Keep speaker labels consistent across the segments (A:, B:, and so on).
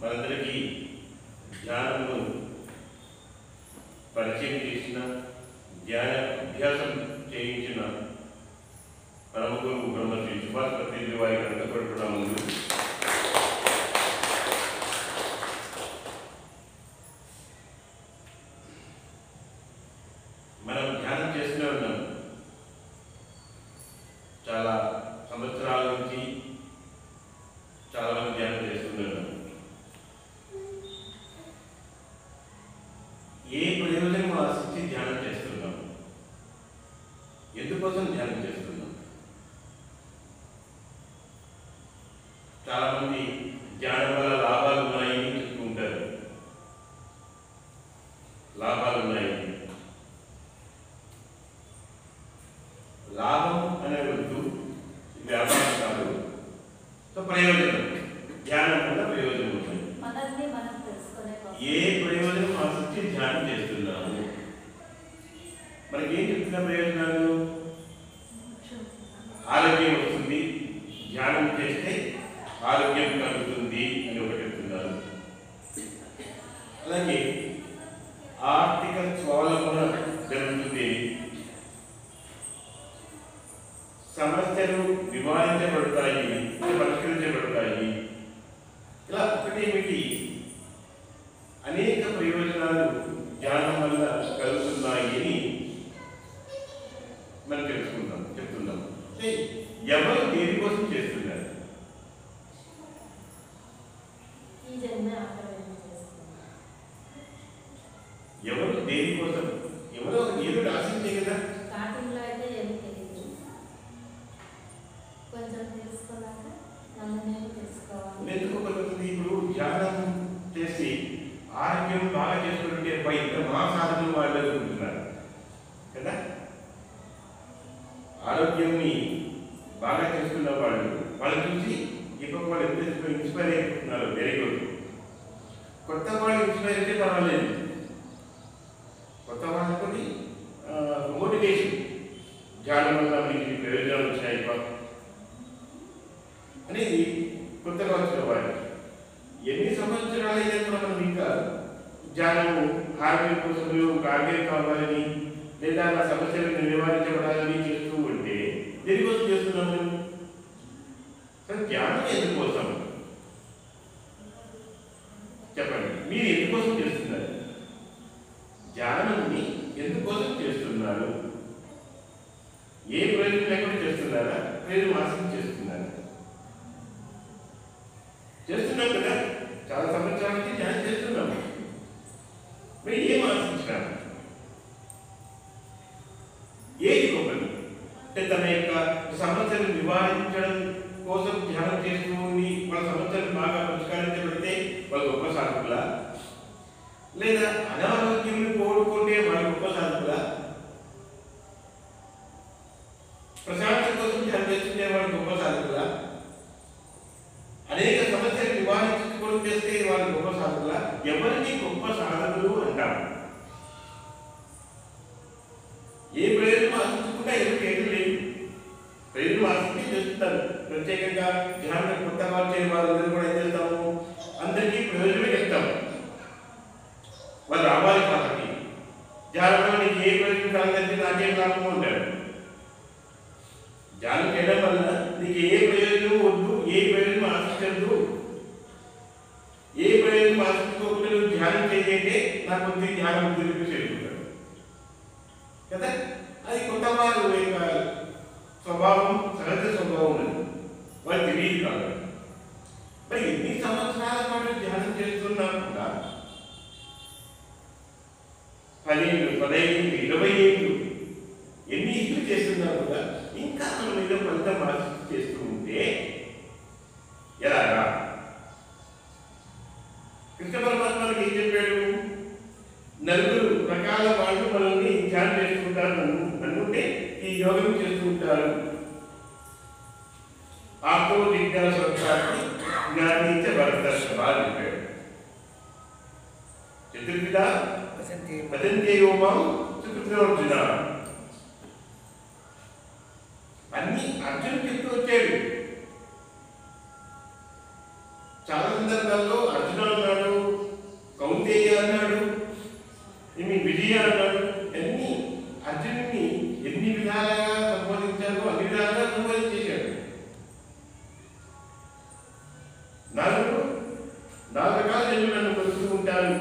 A: మనందరికీ ధ్యానము పరిచయం చేసిన, ధ్యాన అభ్యాసం చేయించిన పరమ గురువు బ్రహ్మశ్రీ సుభాష్ పత్రిజీ వారికి అంతపడుతున్న ముందు మనం ధ్యానం చేస్తూనే ఉన్నాం. చాలా సంవత్సరాల నుంచి చాలా మంది ధ్యానం చేస్తున్నాం. ఏ ప్రయోజనం ఆశించి ధ్యానం చేస్తున్నాం? ఎందుకోసం ధ్యానం చేస్తున్నాం? చాలా మంది ధ్యానం వల్ల లాభాలు ఉన్నాయని చెప్పుకుంటారు. లాభాలు ఉన్నాయి. లాభం అనే వద్దు, వ్యాపారం కాదు. సో ప్రయోజనం, ధ్యానం వల్ల ప్రయోజనం ఉన్నాయి. ఏ ప్రయోజనం ఆశించి ధ్యానం చేస్తున్నాము? మనకి ఏం చెప్తున్న ప్రయోజనాలు? ఆరోగ్యం వస్తుంది, ధ్యానం చేస్తే ఆరోగ్యం కలుగుతుంది అని ఒకటి చెప్తున్నారు. అలాగే ఆర్థిక స్వావలంబన జరుగుతుంది, సమస్యలు నివారించబడతాయి, పరిష్కరించబడతాయి. ఇలా ఒకటేమిటి అనేక ప్రయోజనాలు ధ్యానం వల్ల కలుగుతున్నాయని మనం చెప్తున్నాం. ఎవరు దేనికోసం చేస్తున్నారు? ఎవరు దేనికోసం? ఎవరో ఏదో ఆశించే కదా. ఎందుకు ఇప్పుడు ధ్యానం చేసి ఆరోగ్యం బాగా చేసుకుంటే మా సాధనలు వాళ్ళు అనుకుంటున్నారు కదా. ఆరోగ్యాన్ని బాగా చేసుకున్న వాళ్ళు చూసి ఇప్పుడు వాళ్ళు ఎంత ఇన్స్పైర్ అయిపోతున్నారు. Very good. కొత్త వాళ్ళు ఇన్స్పైర్ అయితే పర్వాలేదు. కొత్త వాళ్ళకి మోటివేషన్, ధ్యానం వల్ల మీకు ప్రయోజనాలు వచ్చినాయి అనేది కొత్తగా వచ్చిన వాళ్ళు. ఎన్ని సంవత్సరాలైనా కూడా మనం ఇంకా ధ్యానము ఆరోగ్యం కోసం ఆరోగ్యం కావాలని లేదా నా సమస్యలను నివారించబడాలని చేస్తూ ఉంటే దేనికోసం చేస్తున్నాము? ధ్యానం ఎందుకోసం చెప్పండి. మీరు ఎందుకోసం చేస్తున్నారు? ధ్యానాన్ని ఎందుకోసం చేస్తున్నారు? ఏ ప్రయోజనం లేకుండా చేస్తున్నారా? ప్రయోజనం ఆశించి చేస్తున్నారా? చేస్తున్నాం కదా. చాలా సంవత్సరాల నుంచి ధ్యానం చేస్తున్నాము. మీరు ఏం ఆశించినారు? ఏది గొప్పది? అంటే తన యొక్క సమస్యను నివారించడం కోసం ధ్యానం చేస్తూ ఉండి వాళ్ళ సమస్యలు బాగా పరిష్కరించబడితే వాళ్ళు గొప్ప సాధకులా? లేదా అనారోగ్యం కోరుకుంటే వాళ్ళ గొప్ప సాధకులా? ప్రశాంతత కోసం ధ్యానం చేస్తుంటే వాళ్ళు గొప్ప సాధకులా? అనేక సమస్యలు నివారించుకోవడం చేస్తే వాళ్ళు గొప్ప సాధకులా? ఎవరికి గొప్ప సాధకులు అంటారు? ఏ ప్రయోజనం ఆశించకుండా ఎవరికి ఏది లేదు. ప్రయోజనం ఆశించి చేస్తున్నారు. ప్రత్యేకంగా ధ్యానం కొత్త వాళ్ళు చేయని వాళ్ళందరూ కూడా ఏం చేస్తాము? అందరికీ ప్రయోజనమే చెప్తాము. వాళ్ళు రావాలి కాబట్టి ధ్యానంలో నీకు ఏ ప్రయోజనం కాదంటే నాకేం లాభం ఉంటారు. ధ్యానం చేయడం వల్ల నీకు ఏ ప్రయోజనం వద్దు, ఏ ప్రయోజనం ఆశించద్దు. ఏ ప్రయోజనం ఆశించుకోకుండా నువ్వు ధ్యానం చేయంటే నాకు కొద్ది ధ్యానం గురించి చేరుకుంటాడు కదా. అది కొత్త వారు యొక్క స్వభావం, సహజ స్వభావం అని వాళ్ళు తెలియదు కాదు. మరి ఎన్ని సంవత్సరాల పాటు ధ్యానం చేస్తున్నా కూడా 10 ఏళ్ళు, 15 ఏళ్ళు, 20 ఏళ్ళు, ఎన్ని ఇళ్ళు చేస్తున్నా కూడా ఇంకా మన మీద ఫలితం ఆశించి చేస్తూ ఉంటే ఎలాగా? కృష్ణ పరమాత్మకి ఏం చెప్పాడు? నలుగురు రకాల వాళ్ళు మనల్ని ధ్యానం చేసుకుంటారు అనుకుంటే ఈ యోగం చేస్తూ ఉంటారు. ఆత్మ జిజ్ఞాస జ్ఞానించ భరతర్షభాలు చెప్పాడు. చతుర్విధ వదంత్యోమం సుకృతోర్జున అన్ని అర్జునుడు చెప్తూ వచ్చాడు. చాలా సందర్భాల్లో అర్జున అన్నాడు, కౌంతేయ అన్నాడు, విజయ అన్నాడు. అన్ని అర్జునుడిని ఎన్ని విధాలుగా సంబోధించారో అన్ని విధాలుగా సంబోధించేశాడు. నాలుగు రకాల జనులు నన్ను కొలుస్తూ ఉంటారు.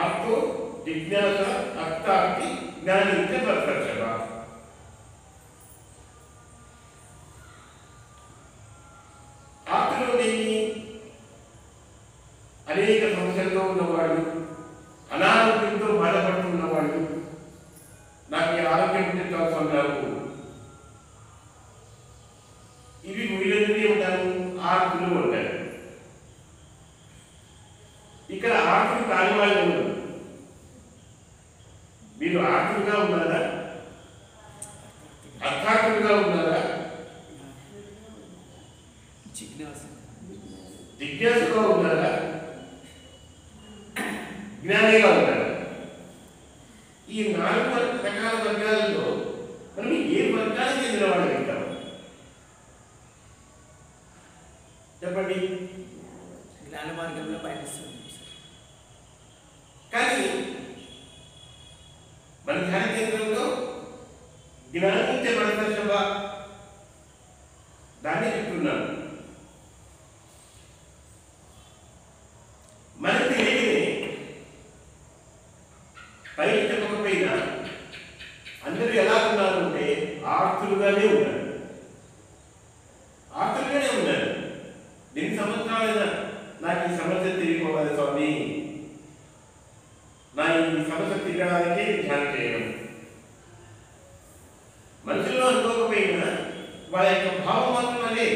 A: ఆర్తో, జిజ్ఞాస, అర్థార్థి, జ్ఞాని, పరపక్షవ. ఆర్తులోనేమి అనేక సమస్యల్లో ఉన్నవాడు, అనారోగ్యంతో బాధపడుతున్నవాడు, నాకు ఈ ఆరోగ్యం ఉంటే నాకు ఇవి వీళ్ళని ఉంటాను, ఆర్తులు ఉంటారు. ఇక్కడ ఆర్తులు కాని వాళ్ళు ఉన్నారు. మీరు ఆర్తులుగా ఉన్నారా, అర్థార్థులుగా ఉన్నారా, జిజ్ఞాసుగా ఉన్నారా, జ్ఞానిగా ఉన్నారా? ఈ 4 రకాల వర్గాలలో మనం ఏ వర్గానికి చెందిన వాళ్ళు వింటాం చెప్పండి.
B: జ్ఞాన మార్గంలో పయనిస్తుంది.
A: కానీ మన ధ్యాన కేంద్రంలో జ్ఞానించే మనసభ దాన్ని చెప్తున్నాను. మనకి తెలియని పైకి చెప్పకపోయినా అందరూ ఎలా ఉన్నారు అంటే ఆర్తులుగానే ఉన్నారు. ఆర్తులుగానే ఉన్నారు. దీని సంవత్సరాలైనా నాకు ఈ సమస్య తిరిగిపోవాలి స్వామి, నా ఈ సమస్య తిరగడానికి ధ్యానం చేయడం. మనుషుల్లో అనుకోకపోయినా వాళ్ళ యొక్క భావం మాత్రం అదే.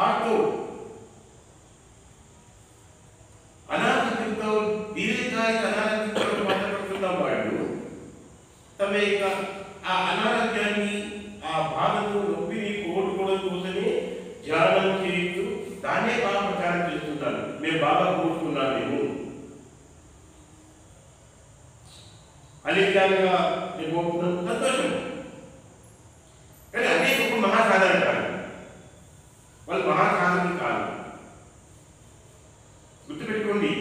A: ఆర్తో అనారోగ్యంతో దీర్ఘకాలిక అనారోగ్యంతో బాధపడుతున్న వాళ్ళు తమ యొక్క ఆ అనారోగ్యాన్ని, ఆ బాధను, నొప్పిని కోరుకోవడం కోసమే ధ్యానం చేస్తూ దాన్నే బాగా ప్రచారం చేస్తున్నారు. మేము బాగా కోరుకున్నాం, మేము అన్ని విధాలుగా మేము కోరుకున్నాం, సంతోషం. కానీ అదే ఒక మహాసాధన కాదు, వాళ్ళు మహాసాధన కాదు. గుర్తుపెట్టుకోండి,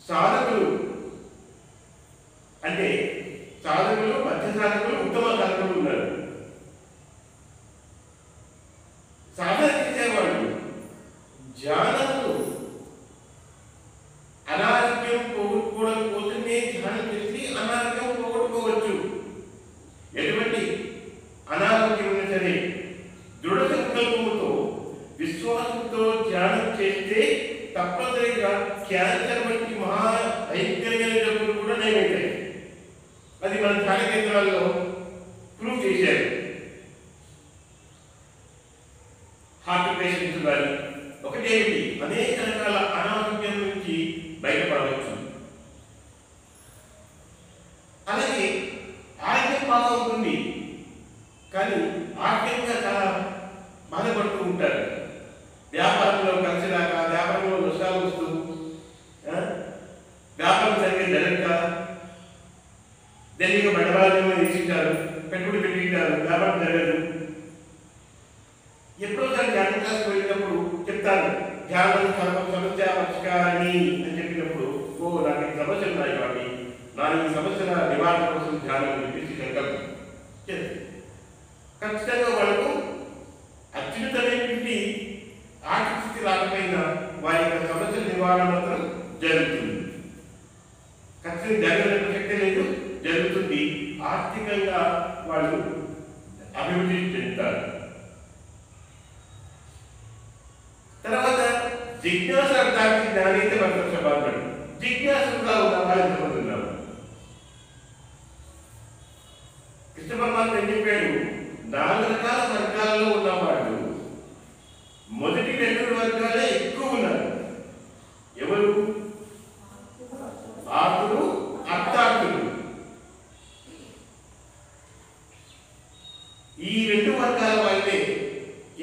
A: సాధకులు అంటే సాధకులు, మధ్య సాధకులు, ఉత్తమ సాధకులు ఉన్నారు. సాధన చేసేవాళ్ళు ధ్యానంలో అనారోగ్యం పోగొట్టుకోవడం కోసమే ధ్యానం చేసి అనారోగ్యం పోగొట్టుకోవచ్చు. ఎటువంటి అనారోగ్యం ఉన్నా సరే దృఢ సంకల్పంతో, విశ్వాసంతో ధ్యానం చేస్తే తప్పనిసరిగా క్యాన్సర్ వంటి మహా ఐక్యమైన జబ్బులు కూడా నయమవుతాయి. అది మన ధ్యాన కేంద్రాల్లో ప్రూవ్ చేశారు. హార్ట్ పేషెంట్స్ కానీ ఒకటేమిటి అనేక రకాల అనారోగ్యం నుంచి బయటపడవచ్చు. అలాగే ఆరోగ్యం బాగా ఉంటుంది, కానీ ఆర్థికంగా చాలా బాధపడుతూ ఉంటారు. వ్యాపారంలో కలిసి రాక, వ్యాపారంలో నష్టాలు వస్తూ, వ్యాపారం సరిగ్గా జరగక, ఢిల్లీగా బండవాళ్ళు వేసింటారు, పెట్టుబడి పెట్టింటారు, వ్యాపారం జరగదు. ఎప్పుడోసారి ధ్యానం క్లాస్ వెళ్ళినప్పుడు చెప్తాను, ధ్యానం సమస్య పరిష్కారాన్ని అని చెప్పినప్పుడు, ఓ నాకు ఈ సమస్యలు ఉన్నాయి కాబట్టి నా ఈ సమస్యల నివారణ కోసం ధ్యానం చెప్పేసి సంకల్పం ఖచ్చితంగా వాళ్ళకు అత్యున్నతమైనటువంటి ఆర్థిక స్థితి రాకపోయినా వారి యొక్క సమస్యల నివారణ మాత్రం జరుగుతుంది. ఖచ్చితంగా జరగని ప్రసక్తే లేదు, జరుగుతుంది. ఆర్థికంగా వాళ్ళు అభివృద్ధి చెందుతారు. తర్వాత జిజ్ఞాస అర్థానికి జ్ఞానైతే వర్తమానం. జిజ్ఞాసుగా ఉన్న వాళ్ళు ఎంతమందున్నారు? కృష్ణ పరమాత్మ ఏం చెప్పాడు? 4 రకాల వర్గాలలో ఉన్నవాళ్ళు మొదటి 2 వర్గాలే ఎక్కువ ఉన్నారు. ఎవరు? ఆర్తులు, అర్థార్థులు. ఈ 2 వర్గాల వాళ్ళే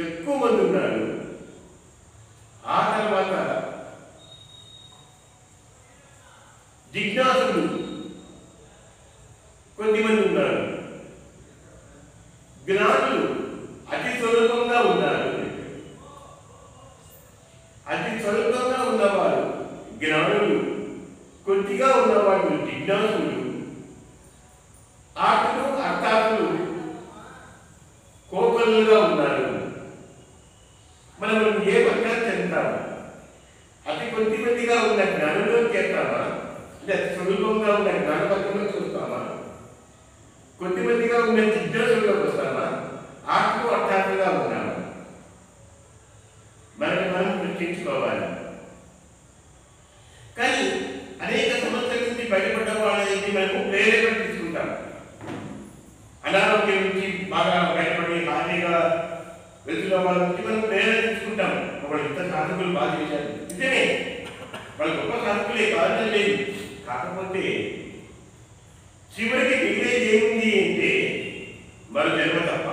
A: ఎక్కువ మంది ఉన్నారు. ఆ తర్వాత జిజ్ఞాసులు కొద్దిమంది ఉన్నారు. జ్ఞానులు స్వల్పంగా ఉన్నారు. అతి స్వల్పంగా ఉన్నవారు జ్ఞానులు, కొద్దిగా ఉన్నవాడు జిజ్ఞాసులు, ఆటలు అర్థాలు కోపలుగా ఉన్నారు. మనం ఏ వర్గాలు చెందుతాము? అతి కొద్దిగా ఉన్న జ్ఞానంలో చేస్తామా, అంటే అతి స్వల్పంగా ఉన్న జ్ఞానవర్గంలో చూస్తామా, కొద్దిగా ఉన్న జిజ్ఞాసుల్లోకి వస్తామా, ఆటలు అర్థాలుగా ఉన్నామా? మనకి మనం గుర్తించుకోవాలి. కానీ అనేక సమస్యల నుంచి బయటపడ్డ వాళ్ళని మనకు ప్రేరేపణ తీసుకుంటాం. అనారోగ్యం నుంచి బాగా బయటపడి హాయిగా వెళ్తున్న వాళ్ళ నుంచి మనం ప్రేరణ తీసుకుంటాం. ఒకళ్ళు ఇంత సాధకులు బాగా చేశారు, నిజమే, వాళ్ళు గొప్ప సాధకులే, కారణం లేదు. కాకపోతే చివరికి మిగిలేది ఏముంది అంటే మరో జన్మ తప్ప.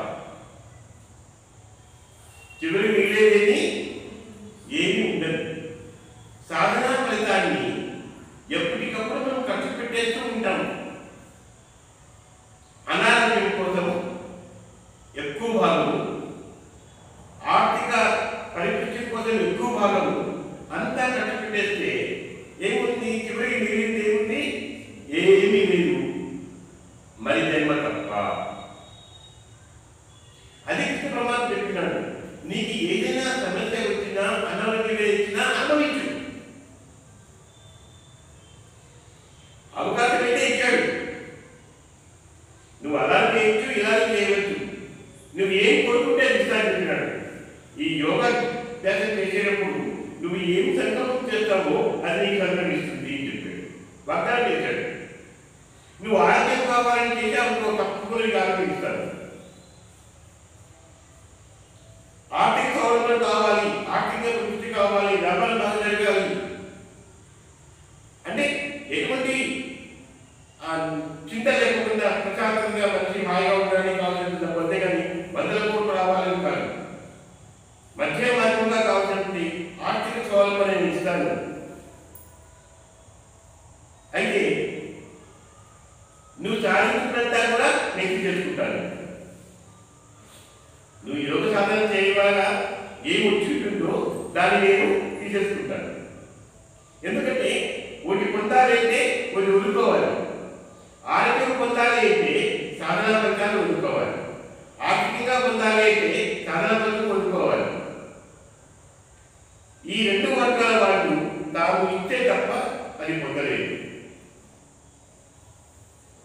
A: చివరికి మిగిలేదేది ఏమీ ఉండదు. సాధనా ఫలితాన్ని ఎప్పటికప్పుడు మనం ఖర్చు పెట్టేస్తూ ఉంటాము. అనారోగ్యం కోసం ఎక్కువ భాగము, ఆర్థిక పరిపుష్టి కోసం ఎక్కువ భాగము అంతా ఖర్చు పెట్టేస్తే ఏముంది? చివరికి మిగిలింది ఏముంది? ఏమీ లేదు, మరి జన్మ తప్ప. అది కృష్ణ పరమాత్మ చెప్పినాడు, నీకు ఏదైనా సమస్య వచ్చినా అనారోగ్యం వచ్చినా అనుభవించు. అవకాశం అయితే ఇచ్చాడు, నువ్వు అలా చేయొచ్చు, ఇలా చేయవచ్చు, నువ్వు ఏం కోరుకుంటే అది ఇస్తాను చెప్పినాడు. ఈ యోగా ధ్యానం చేసేటప్పుడు నువ్వు ఏం సంకల్పం చేస్తావో అది నీకు సంకల్పిస్తుంది అని చెప్పాడు, వాగ్దానం చేశాడు. నువ్వు ఆరోగ్యం కావాలని చేసి అనుకో, తప్పకుండా నీకు ఆరోగ్యం ఇస్తాను. ఆర్థిక సౌలభ్యం కావాలి, ఆర్థిక వృద్ధి కావాలి, వ్యాపారం బాగా జరగాలి అంటే ఎటువంటి చింత లేకుండా ప్రశాంతంగా మంచి హాయిగా ఉండడానికి కావాల్సిన పొందే కానీ వందల కోట్లు రావాలని కాదు. మధ్య మార్గంగా కావాల్సినటువంటి ఆర్థిక సౌలభ్యం నేను ఇస్తాను. అయితే నువ్వు సాధించినంతా కూడా నేను చేసుకుంటాను. నువ్వు యోగ సాధన చేయవాగా ఏం వచ్చింటుందో దాన్ని నేను తీసేసుకుంటాను. ఎందుకంటే ఒకటి పొందాలంటే ఒకటి వదులుకోవాలి. ఆరోగ్యం పొందాలి అయితే సాధనా ఫలితాన్ని వదులుకోవాలి. ఆర్థికంగా పొందాలి అయితే సాధనా ఫలితం వదులుకోవాలి. ఈ రెండు వర్గాల వాళ్ళు తాము ఇస్తే తప్ప అది పొందలేదు.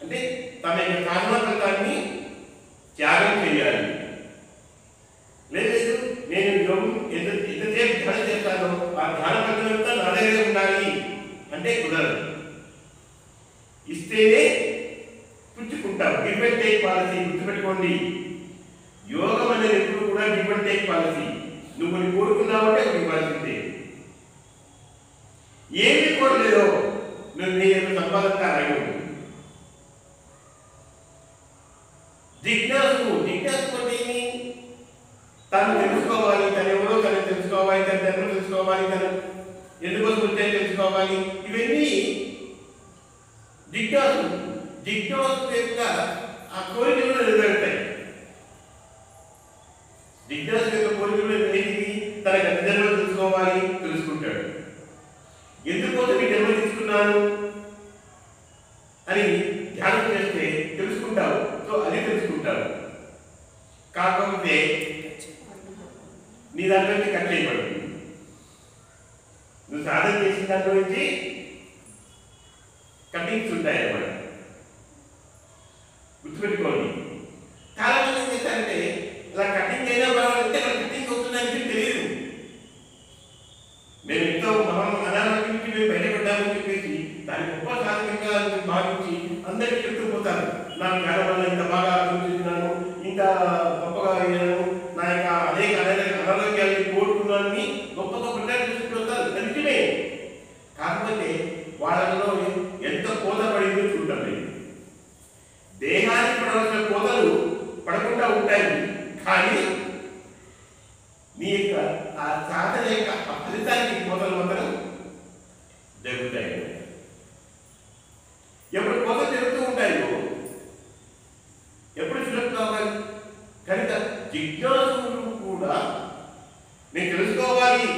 A: అంటే తమ యొక్క సాధనా ఫలితాన్ని త్యాగం చేయాలి. లేదు నేను యోగం ఎంతసేపు ధ్యానం చేస్తానో ఆ ధ్యాన ఫలితం నా దగ్గర ఉండాలి అంటే కుదరదు. ఇస్తేనే పుచ్చుకుంటాం. గివ్ అండ్ టేక్ పాలసీ గుర్తుపెట్టుకోండి. యోగం అనేది ఎప్పుడు కూడా గివ్ అండ్ టేక్ పాలసీ. నువ్వు కొన్ని కోరుకున్నావంటే ఒకటి ఇవ్వాల్సిందే. ఏమి కోరలేదో నువ్వు నీ యొక్క సంపాదన అలాగే ఉంటుంది. జిజ్ఞాసు అంటే ఏమి? తను తెలుసుకోవాలి, తను ఎవరో తను తెలుసుకోవాలి, తన ధర్మం తెలుసుకోవాలి, తను ఎందుకోసం వచ్చాయని తెలుసుకోవాలి. ఇవన్నీ జిజ్ఞాసు యొక్క ఆ కోరికలు నెరవేరుతాయి. జిజ్ఞాసు యొక్క కోరికలు ఏంటిది? తన గత జన్మలు తెలుసుకోవాలి, తెలుసుకుంటాడు. ఎందుకోసం ఈ జన్మ తీసుకున్నాను అని ధ్యానం చేస్తే తెలుసుకుంటావు. సో అది తెలుసుకుంటావు. కాకపోతే నీ దాంట్లో నుంచి కట్ చేయబడుతుంది. నువ్వు సాధన చేసిన దాంట్లో నుంచి కటింగ్స్ ఉంటాయి అన్నమాట. గుర్తుపెట్టుకోండి. చాలా మంది ఏం చేస్తారంటే ఇలా కటింగ్ అయినా పర్వాలంటే అక్కడ కటింగ్ అవుతుందని తెలియదు. మేము ఎంతో అనారోగ్యం నుంచి మేము బయటపడ్డామని చెప్పేసి దాన్ని గొప్ప సాధకంగా భావించి అందరికీ చెప్తూ పోతారు. నా జ్ఞానం వల్ల ఇంత బాగా ఆలోచిస్తున్నాను, ఇంత గొప్పగా అయ్యాను, నా యొక్క అనేక అనారోగ్యాన్ని కోరుకున్నాన్ని గొప్పగా ప్రచారం వస్తారు. నిజమే. కాకపోతే వాళ్ళలో ఎంత కోత పడిందో చూడటం లేదు. దేహానికి పడవలసిన కోతలు పడకుండా ఉంటాయి, కానీ నీ యొక్క ఆ సాధన యొక్క ఫలితానికి కోతలు మాత్రం జరుగుతాయి. ఎప్పుడు కోతలు జరుగుతూ ఉంటాయో ఎప్పుడు ఫిలప్ కావాలి కనుక జిజ్ఞాసులు కూడా నేను తెలుసుకోవాలి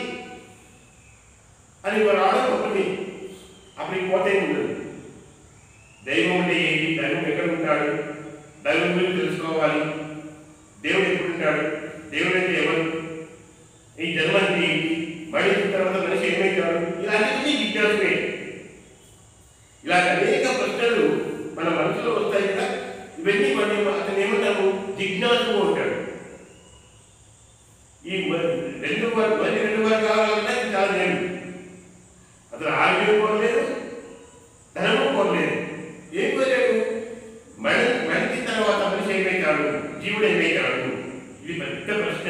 A: అని వారు ఆడకపోతే అప్పుడు పోతే ఉండదు. దైవం అంటే ఏంటి, దైవం ఎక్కడ ఉంటాడు, దైవం గురించి తెలుసుకోవాలి, దేవుడు ఎప్పుడు ఉంటాడు, దేవుడు అంటే ఎవరు, ఈ జన్మ అంటే ఏంటి, మరణించిన తర్వాత మనిషి ఏమైతాడు, ఇలాంటివన్నీ జిజ్ఞాసులే. ఇలాంటి అనేక ప్రశ్నలు మన మనసులో వస్తాయి కదా. ఇవన్నీ అతను ఏమంటాము, జిజ్ఞాసు అంటాడు. ఈ రెండు వారు కావాలంటే అది చాలా లేదు. అతను ఆరోగ్యం కోరలేదు, ధనము కోరలేదు. ఏం కోరాడు, మరణించిన తర్వాత మనిషి ఏమైతాడు, జీవుడు ఏమైతాడు. ఇది పెద్ద ప్రశ్న,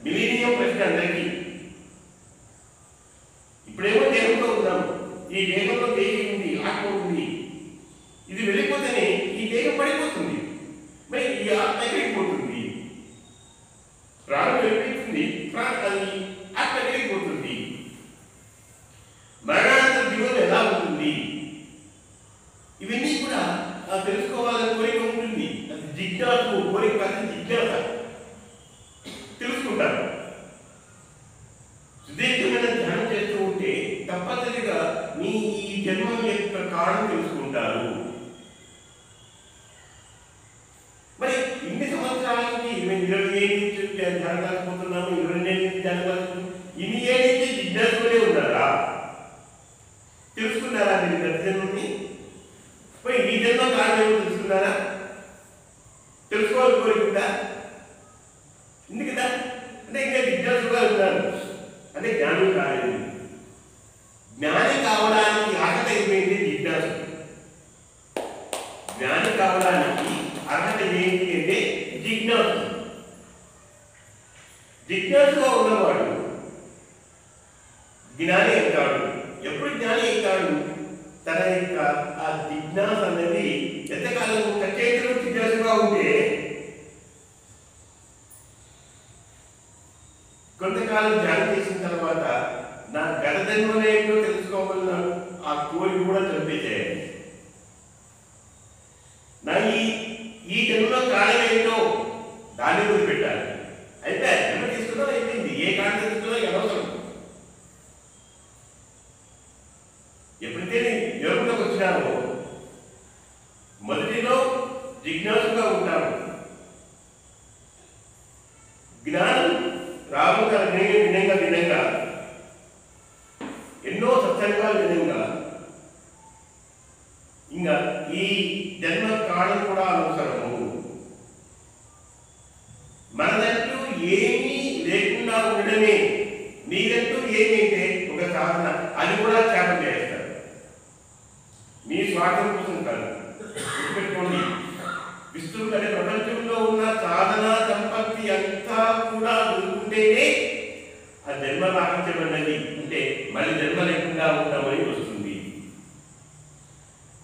A: మిలీనియం ప్రశ్న అందరికీ. ఇప్పుడేమో దేహంలో ఉన్నాము, ఈ దేహంలో దేహం ఉంది, ఆత్మ ఉంది. ఇది వెళ్ళిపోతేనే ఈ దేహం పడిపోతుంది, మరి ఈ ఆత్మ ఎక్కడికి పోతుంది, ప్రాణం వెళ్ళిపోతుంది, అది ఆత్మ ఎక్కడికి పోతుంది, మరణానంతర జీవనం ఎలా ఉంటుంది, ఇవన్నీ కూడా తెలుసుకోవాలని కోరిక ఉంటుంది. అది జిజ్ఞాసు కోరిక కాదు, జిజ్ఞాస. తెలుసుకుంటారు. సుదీర్ఘమైన ధ్యానం చేస్తూ ఉంటే తప్పనిసరిగా మీ ఈ జన్మ యొక్క కారణం తెలుసుకుంటారు. మరి ఇన్ని సంవత్సరాల నుంచి 20 ఏళ్ళ నుంచి ధ్యానం కాకపోతున్నాము, 22 ఏళ్ళ నుంచి ధ్యానం కాకపోతున్నాము, ఇన్ని ఏళ్ళ నుంచి జిజ్ఞాసులే ఉన్నారా? తెలుసుకున్నారా మీరు గత జన్మని? మరి ఈ జన్మ కారణం ఏమో తెలుసుకున్నారా? తెలుసుకోవాలి కోరిక ఎందుకుదా అంటే ఇంకా జిజ్ఞాసుగా ఉన్నారు అంటే జ్ఞానం కాలేదు. జ్ఞాని కావడానికి అర్హత ఏమైంది, జిజ్ఞాసు. జ్ఞాని కావడానికి అర్హత ఏంటి అంటే జిజ్ఞాసు. జిజ్ఞాసుగా ఉన్నవాడు జ్ఞాని అవుతాడు. ఎప్పుడు జ్ఞాని అవుతాడు, తన యొక్క ఆ జిజ్ఞాస అనేది ఎంతకాలం కచేతులు జిజ్ఞాసుగా ఉంటే కొంతకాలం ధ్యానం చేసిన తర్వాత నా గత జన్మలేంటో తెలుసుకోవాలన్న ఆ కోరిక కూడా చంపేసేయాలి. నా ఈ జన్మ కాలం ఏంటో దాన్ని వదిలిపెట్టాలి. అయితే జన్మ తీసుకున్నా అయిపోయింది, ఏ కాలం తీసుకున్నా అనవసరం. ఎప్పుడైతే యోగంలోకి వచ్చినావో మొదటిలో జిజ్ఞాసుగా ఉంటాము. జ్ఞానం రాబోతున్న వినంగా ఎన్నో సత్సంగాలు వినంగా ఇంకా ఈ జన్మ కాలం కూడా అవసరము. మనదంటూ ఏమీ లేకుండా ఉండడమే నీదంటూ ఏమైతే ఒక సాధన, అది కూడా త్యాగం చేస్తారు. మీ స్వార్థం కోసం కాదు, గుర్తుపెట్టుకోండి. విస్తృత అనే ప్రపంచంలో ఉన్న సాధన సంపత్తి అంతా కూడా ఉంటేనే ఆ జన్మ లాభించబడినది. అంటే మళ్ళీ జన్మ లేకుండా ఉంటామని వస్తుంది.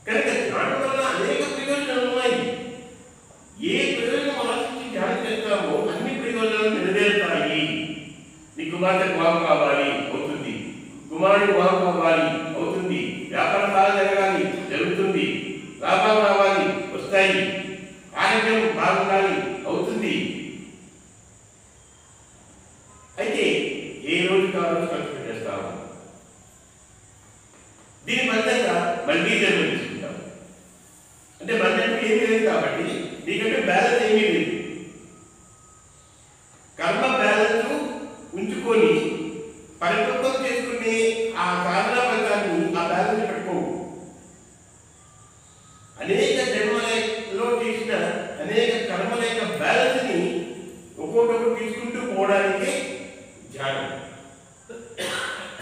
A: కనుక ధ్యానం వల్ల అనేక ప్రయోజనాలు ఉన్నాయి. ఏ ప్రయోజనం ఆలోచించి ధ్యానం చేస్తామో అన్ని ప్రయోజనాలు నెరవేరుతాయి. నీ కుమార్తెకు బాగు కావాలి అవుతుంది, కుమారుడు బాగు కావాలి అవుతుంది, వ్యాపారం బాగా జరగాలి జరుగుతుంది, లాభాలు రావాలి వస్తాయి, ఆరోగ్యం బాగుండాలి అవుతుంది. అయితే ఏ రోజు కావాలో ఖర్చు చేస్తాము. దీని ఫలితంగా మళ్ళీ జన్మ తీసుకుంటాం. అంటే మళ్ళీ ఏమీ లేదు కాబట్టి నీకంటే బ్యాలెన్స్ ఏమీ లేదు. కర్మ బ్యాలెన్స్ ఉంచుకొని పరిపక్వం చేసుకునే ఆ సాధన ఫలితాన్ని ఆ బ్యాలెన్స్ పెట్టుకోవు. అనేక జన్మలో చేసిన అనేక కర్మల యొక్క బ్యాలెన్స్ ని ఒక్కొక్కరు తీసుకుంటూ పోవడానికి ధ్యానం.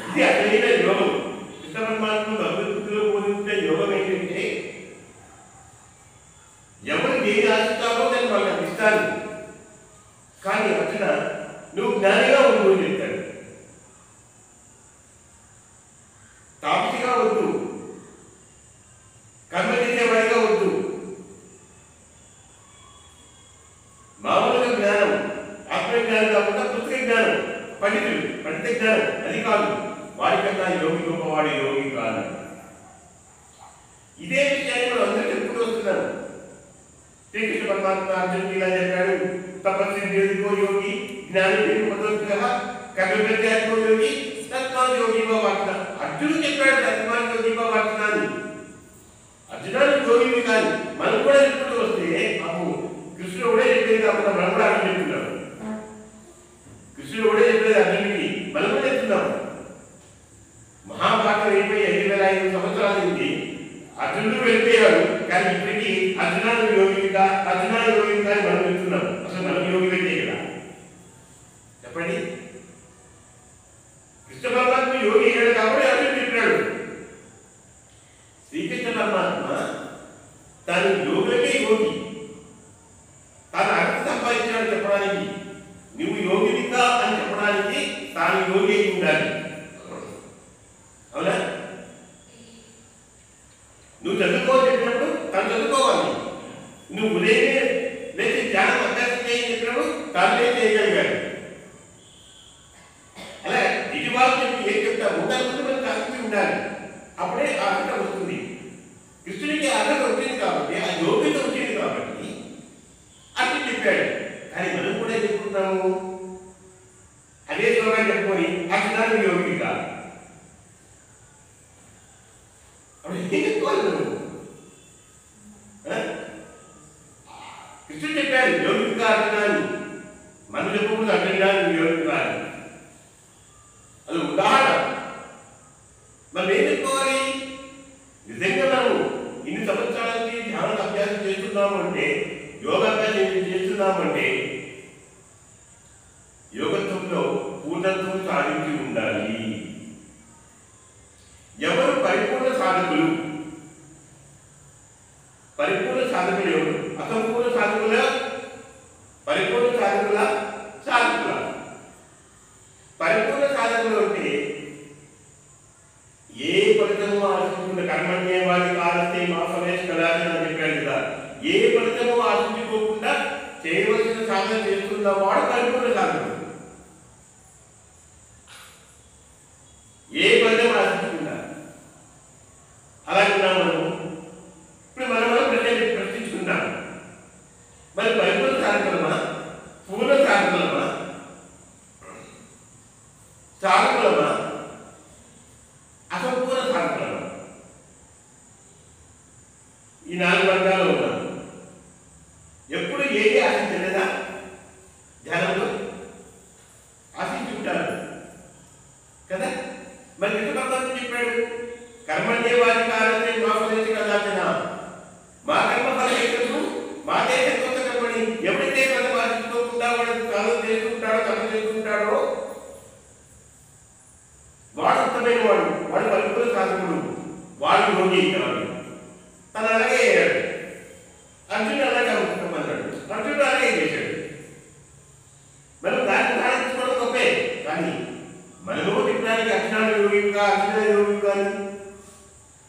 A: ఇది అసలైన యోగం. కృష్ణ పరమాత్మ భగవద్గీతలో బోధించే యోగం ఏంటంటే ఎవరు ఏది ఆశిస్తారో దాన్ని వాళ్ళకి అందిస్తాను, కానీ అర్జున నువ్వు జ్ఞానిగా ఉండు అని చెప్తాడు. తాపసిగా వద్దు, కర్మ చేసేవాడిగా వద్దు. మామూలుగా జ్ఞానం ఆత్మజ్ఞానం కాకుండా పుస్తక జ్ఞానం, పండిత జ్ఞానం అది కాదు. వాడికన్నా యోగి గొప్పవాడు యోగి కాదు. ఇదే విషయాన్ని మనం అందరూ చెప్పుకుంటూ వస్తున్నాం. శ్రీకృష్ణ పరమాత్మ అర్జునుడికి ఇలా చెప్పాడు, తపస్సు ప్రతిపో యోగి జ్ఞాని కర్మప్రత్యాత్మో యోగి తస్మాత్ యోగి వార్త. అర్జునుడు చెప్పాడు తస్మాత్ యోగి వార్త అని. అర్జునానికి యోగివి కానీ మనం కూడా ఇప్పుడు వస్తే అప్పుడు కృష్ణుడు కూడా చెప్పేది కాకుండా మనం కూడా అర్థం చెప్తున్నాం. కృష్ణుడు కూడా చెప్పేది అర్జునుడికి మనం కూడా చెప్తున్నాం. మహాభారతం అయిపోయి 5,500 సంవత్సరాల నుంచి అర్జునుడు వెళ్ళిపోయాడు. కానీ ఇప్పటికీ అర్జునాడు యోగిగా అని మనం చెప్తున్నాం. అసలు మనం యోగి పెట్టే కదా చెప్పండి. కృష్ణ పరమాత్మ యోగి అయ్యాడు కాబట్టి అర్జునుడు చెప్పాడు. శ్రీకృష్ణ పరమాత్మ తాను యోగులకే యోగి, తాను అర్థం సంపాదించాడు చెప్పడానికి. నువ్వు యోగినిగా అని చెప్పడానికి తాను యోగి అయి ఉండాలి. అవునా? నువ్వు చదువుకోవాలి చెప్పినప్పుడు తను చదువుకోవాలి. నువ్వు ఉదయమే లేచి ధ్యానం అభ్యాసం చేయని చెప్పినప్పుడు తాను చేయగలిగాడు. అలా ఇటీవల చెప్పి ఏం చెప్తాము దాని ముందు మనకు ఆసక్తి ఉండాలి. అప్పుడే ఆసక్తి వస్తుంది. కృష్ణుడికి ఆసక్తి వచ్చింది కాబట్టి, ఆ యోగ్యత వచ్చింది కాబట్టి అర్థం చెప్పాడు. కానీ మనం కూడా చెప్పుకుంటున్నాము అదే శ్లోకాన్ని చెప్పుకొని అర్జునాడు యోగి కాదు. అప్పుడు ఏం చెప్పుకోవాలి నువ్వు? కృష్ణుడు చెప్పాడు యోగిగా అర్జునాన్ని, మనం చెప్పకూడదు అర్జునాన్ని యోగి కాదు. అది ఉదాహరణ. మనం ఏం చెప్పుకోవాలి? నిజంగా మనం ఇన్ని సంవత్సరాలకి ధ్యాన అభ్యాసం చేస్తున్నాము అంటే, యోగాభ్యాసం చేస్తున్నాము అంటే యోగత్వంలో పూర్ణత్వం సాధించి ఉండాలి. ఎవరు పరిపూర్ణ సాధకులు? పరిపూర్ణ సాధకులు ఎవరు? అసంపూర్ణ సాధకుల, పరిపూర్ణ సాధకుల, సాధకుల. పరిపూర్ణ సాధకులు అంటే ఏ ఫలితము ఆశించుకున్న కర్మణ్యేవాది కాలస్తే మా సమేష్ కదాచన అని చెప్పాడు కదా. ఏ ఫలితము ఆశించుకోకుండా చేయవలసిన సాధన చేస్తున్న వాడు పరిపూర్ణ సాధకుడు. ఏ ఫలితం ఆశించకుండా అలాగే ఉన్నాం మనం. ఇప్పుడు మనం ప్రశ్నించుకుంటాం, మరి పరిపూర్ణ సాధకులమా, పూర్ణ సాధకులమా, సాధకులమా, అసంపూర్ణ సాధకులమా? ఈ 4 వర్గాలు ఉన్నాం. ఎప్పుడు ఏది ఆశించలేదా? ధ్యానంలో ఆశించుకుంటారు కదా. మరి ఎంత పద్ధతి చెప్పాడు? కర్మణ్యేవాది కాలస్తే మా ఫలించి కదాచన. మా కర్మ ఫలించదు మాకే సంతోష కర్మని. ఎవరైతే ఫలం ఆశించుకోకుండా వాడు కాలం చేసుకుంటాడో, కర్మ చేసుకుంటాడో వాడు ఉత్తమైన వాడు, వాడు పరిపూర్ణ సాధకుడు, వాడు యోగి కాదు. తను అలాగే అయ్యాడు. అర్జునుడు అలాగే అనుకుంటామన్నాడు. అర్జునుడు అలాగే చేశాడు. మనం దాన్ని సాధించుకోవడం గొప్పే. కానీ మనలో చెప్పడానికి అర్జునుడు యోగిగా, అర్జునుడు యోగి కానీ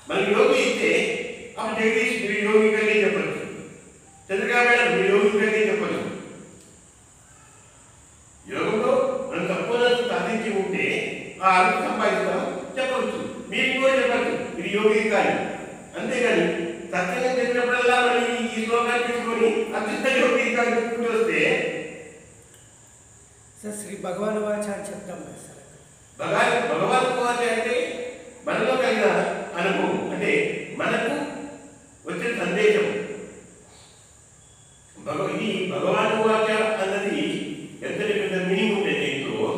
A: మన యోగి ఇస్తే అప్పుడు జగదీష్ మీరు యోగి కానీ చెప్పచ్చు, చంద్రకాయ మేడం మీరు యోగి కానీ చెప్పచ్చు. యోగంలో మనం తక్కువ సాధించి ఉంటే ఆ అర్థం సంపాదిస్తాం చెప్పవచ్చు. మీరు కూడా చెప్పచ్చు ఇది యోగి కానీ. అంతేగాని సత్యంగా చెప్పినప్పుడల్లా మనం ఈ శ్లోకాన్ని తీసుకొని అత్యంత యోగి కానీ చెప్పుకుంటూ వస్తే
B: సార్ శ్రీ భగవాన్ వాచ అని చెప్తాం కదా సార్.
A: భగవాన్ వాచ అంటే మనలో కలిగిన అనుభవం, అంటే మనకు వచ్చిన సందేశం. ఈ భగవాన్ వాచ అన్నది ఎంత పెద్ద మీనింగ్ ఉండే దీంట్లో.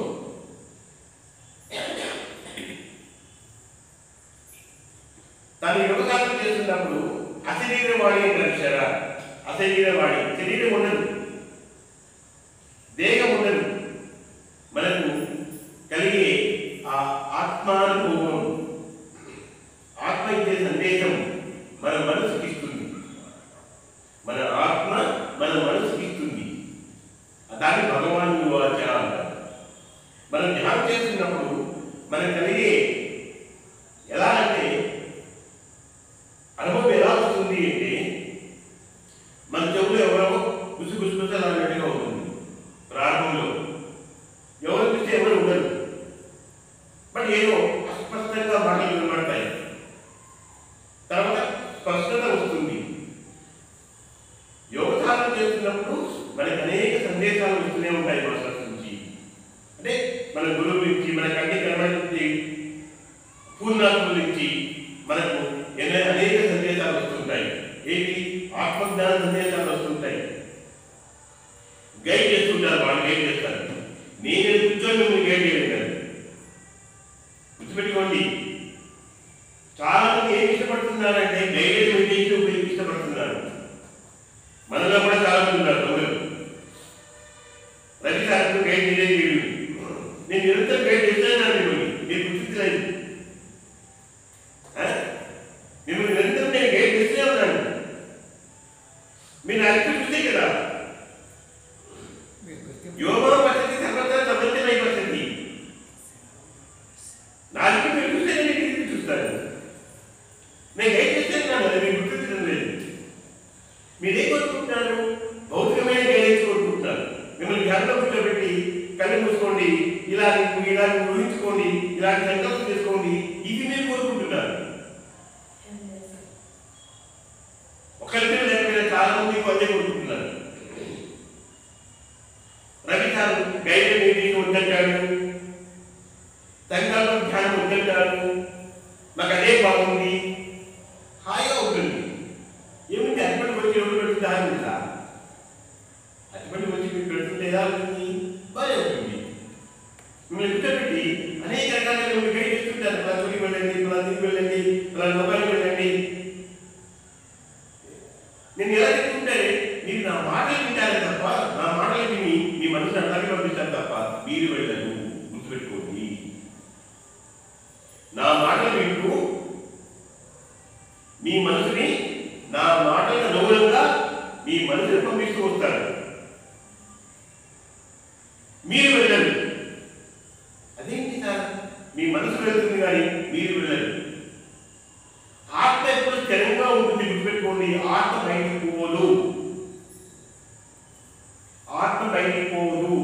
A: తను యోగసాధన చేస్తున్నప్పుడు అశరీరవాణి అంటారు. అశరీరవాణి, శరీరం ఉండదు, దేహం ఉండదు. మనకు కలిగే ఆ ఆత్మానుభవం, ఆత్మ ఇచ్చే సందేశం మన మనసుకి ఇస్తుంది. మన ఆత్మ మన మనసుకి ఇస్తుంది. దాన్ని భగవాన్ వాచ అంటారు. మనం ధ్యానం చేస్తున్నప్పుడు మనకు కలిగే ఎలా అంటే అనుభవం ఎలా వస్తుంది అంటే, మన చెవులు ఎవరో ముసుగు మన గురువు నుంచి, మన కంటి కర్మ నుంచి, పూర్ణాత్మ నుంచి మనకు అనేక సందేశాలు వస్తుంటాయి. ఏంటి? ఆత్మజ్ఞాన సందేశాలు వస్తుంటాయి. గైడ్ చేస్తుంటారు, వాళ్ళు గైడ్ చేస్తారు. నేను కూర్చొని మిమ్మల్ని గైడ్ చేయలేదు కదా. గుర్తుపెట్టుకోండి, చాలా మంది ఏం ఇష్టపడుతున్నారంటే గైడెడ్ మెడిటేషన్ ఉపయోగించి ఇష్టపడుతున్నారు. మనలో కూడా చాలా మంది ఉన్నారు. తొమ్మిది రవి సార్ గైడ్ చేయలేదు, నేను నిరంతరం గైడ్ చేస్తున్నాను మిమ్మల్ని, మీరు గుర్తించలేదు. మిమ్మల్ని నిరంతరం నేను గైడ్ చేస్తూనే ఉన్నాను. మీరు అర్థం చూస్తే కదా యోగ పద్ధతి సర్వత్రా సమర్థమై పద్ధతి. నాలుగు మీరు చూస్తే నేను చూస్తాను. నేను గైడ్ చేస్తున్నాను, అది మీరు గుర్తించడం లేదు. మీరేం కోరుకుంటున్నారు? భౌతికమైన గైడెన్స్ కోరుకుంటున్నారు. మిమ్మల్ని ధ్యానంలో కూర్చోబెట్టి కళ్ళు మూసుకోండి, ఇలా ఊహించుకోండి, ఇలాంటి సంకల్పం చేసుకోండి, ఇది మీరు కోరుకుంటున్నారు. ఒకరిద్దరు లేకపోయినా చాలా మంది అదే కోరుకుంటున్నారు. రవి గారు గైడెడ్ మెడిటేషన్ వద్దంటాడు, సంకల్పం ధ్యానం వద్దంటాడు. నాకు అదే బాగుంది, హాయిగా ఉంటుంది. ఏమిటి అటువంటి వచ్చి ఎవరు పెడుతుంది? ఆనంద అటువంటి వచ్చి మీకు పెడుతుంటే ఎలా ఉంటుంది? బాగా ఉంటుంది. మిమ్మల్ని కూర్చోబెట్టి అనేక రకాలుగా మిమ్మల్ని గైడ్ చేస్తుంటారు. అలా చోటికి వెళ్ళండి, అలా దీనికి వెళ్ళండి, అలా లోకానికి వెళ్ళండి. నేను ఎలా చెప్తుంటే మీరు నా మాటలు వింటారు తప్ప, నా మాటలు విని మీ మనసుని అర్థానికి పంపిస్తారు తప్ప మీరు వెళ్ళరు. గుర్తుపెట్టుకోండి, నా మాటలు వింటూ మీ మనసుని, నా మాటలకు అనుగుణంగా మీ మనసుని పంపిస్తూ వస్తారు. మీరు వెళ్ళరు. అదేంటి సార్, మీ మనసు వెళ్తుంది కానీ మీరు వెళ్ళరు. ఆత్మ ఎప్పుడు స్థిరంగా ఉంటుంది. గుర్తుపెట్టుకోండి, ఆత్మ బయటికి పోదు. ఆత్మ బయటికి పోదు.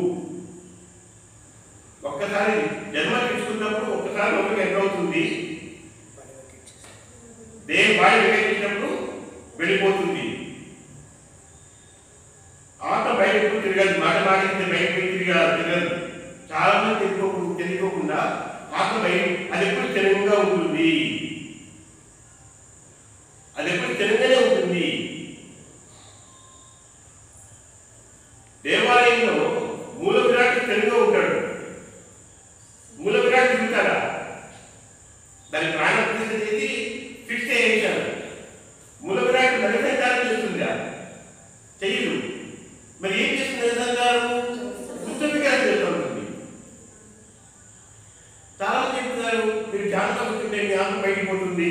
A: ఒక్కసారి జన్మ తీసుకున్నప్పుడు ఒక్కసారి ఒకరికి ఎదురవుతుంది, బాడీ వివేకించినప్పుడు వెళ్ళిపోతుంది. ఆత్మ బయటకు తిరగదు. మాట మాటిస్తే బయటకు తిరగదు. చాలా మంది తెలియకోకుండా ఆత్మ బయట అది ఎప్పుడు స్థిరంగా ఉంటుంది. అది ఎప్పుడు స్థిరంగానే ఉంటుంది. దేవాలయంలో మూల విరాట్ స్థిరంగా ఉంటాడు. మూల విరాట్ తిరుగుతాడా? దాని ప్రాణ ప్రతిష్ఠ చేసి ఫిక్స్ చేయించాడు. మూల విరాట్ నరసంచారం చేస్తుందా? చెయ్యదు. మరి ఏం చేస్తుంది నరసంచారం? గుర్తువికారం చేస్తూ ఉంటుంది. చాలా మంది చెప్తున్నారు, మీరు ధ్యానంలో కూర్చుంటే మీ ఆత్మ బయటికి పోతుంది.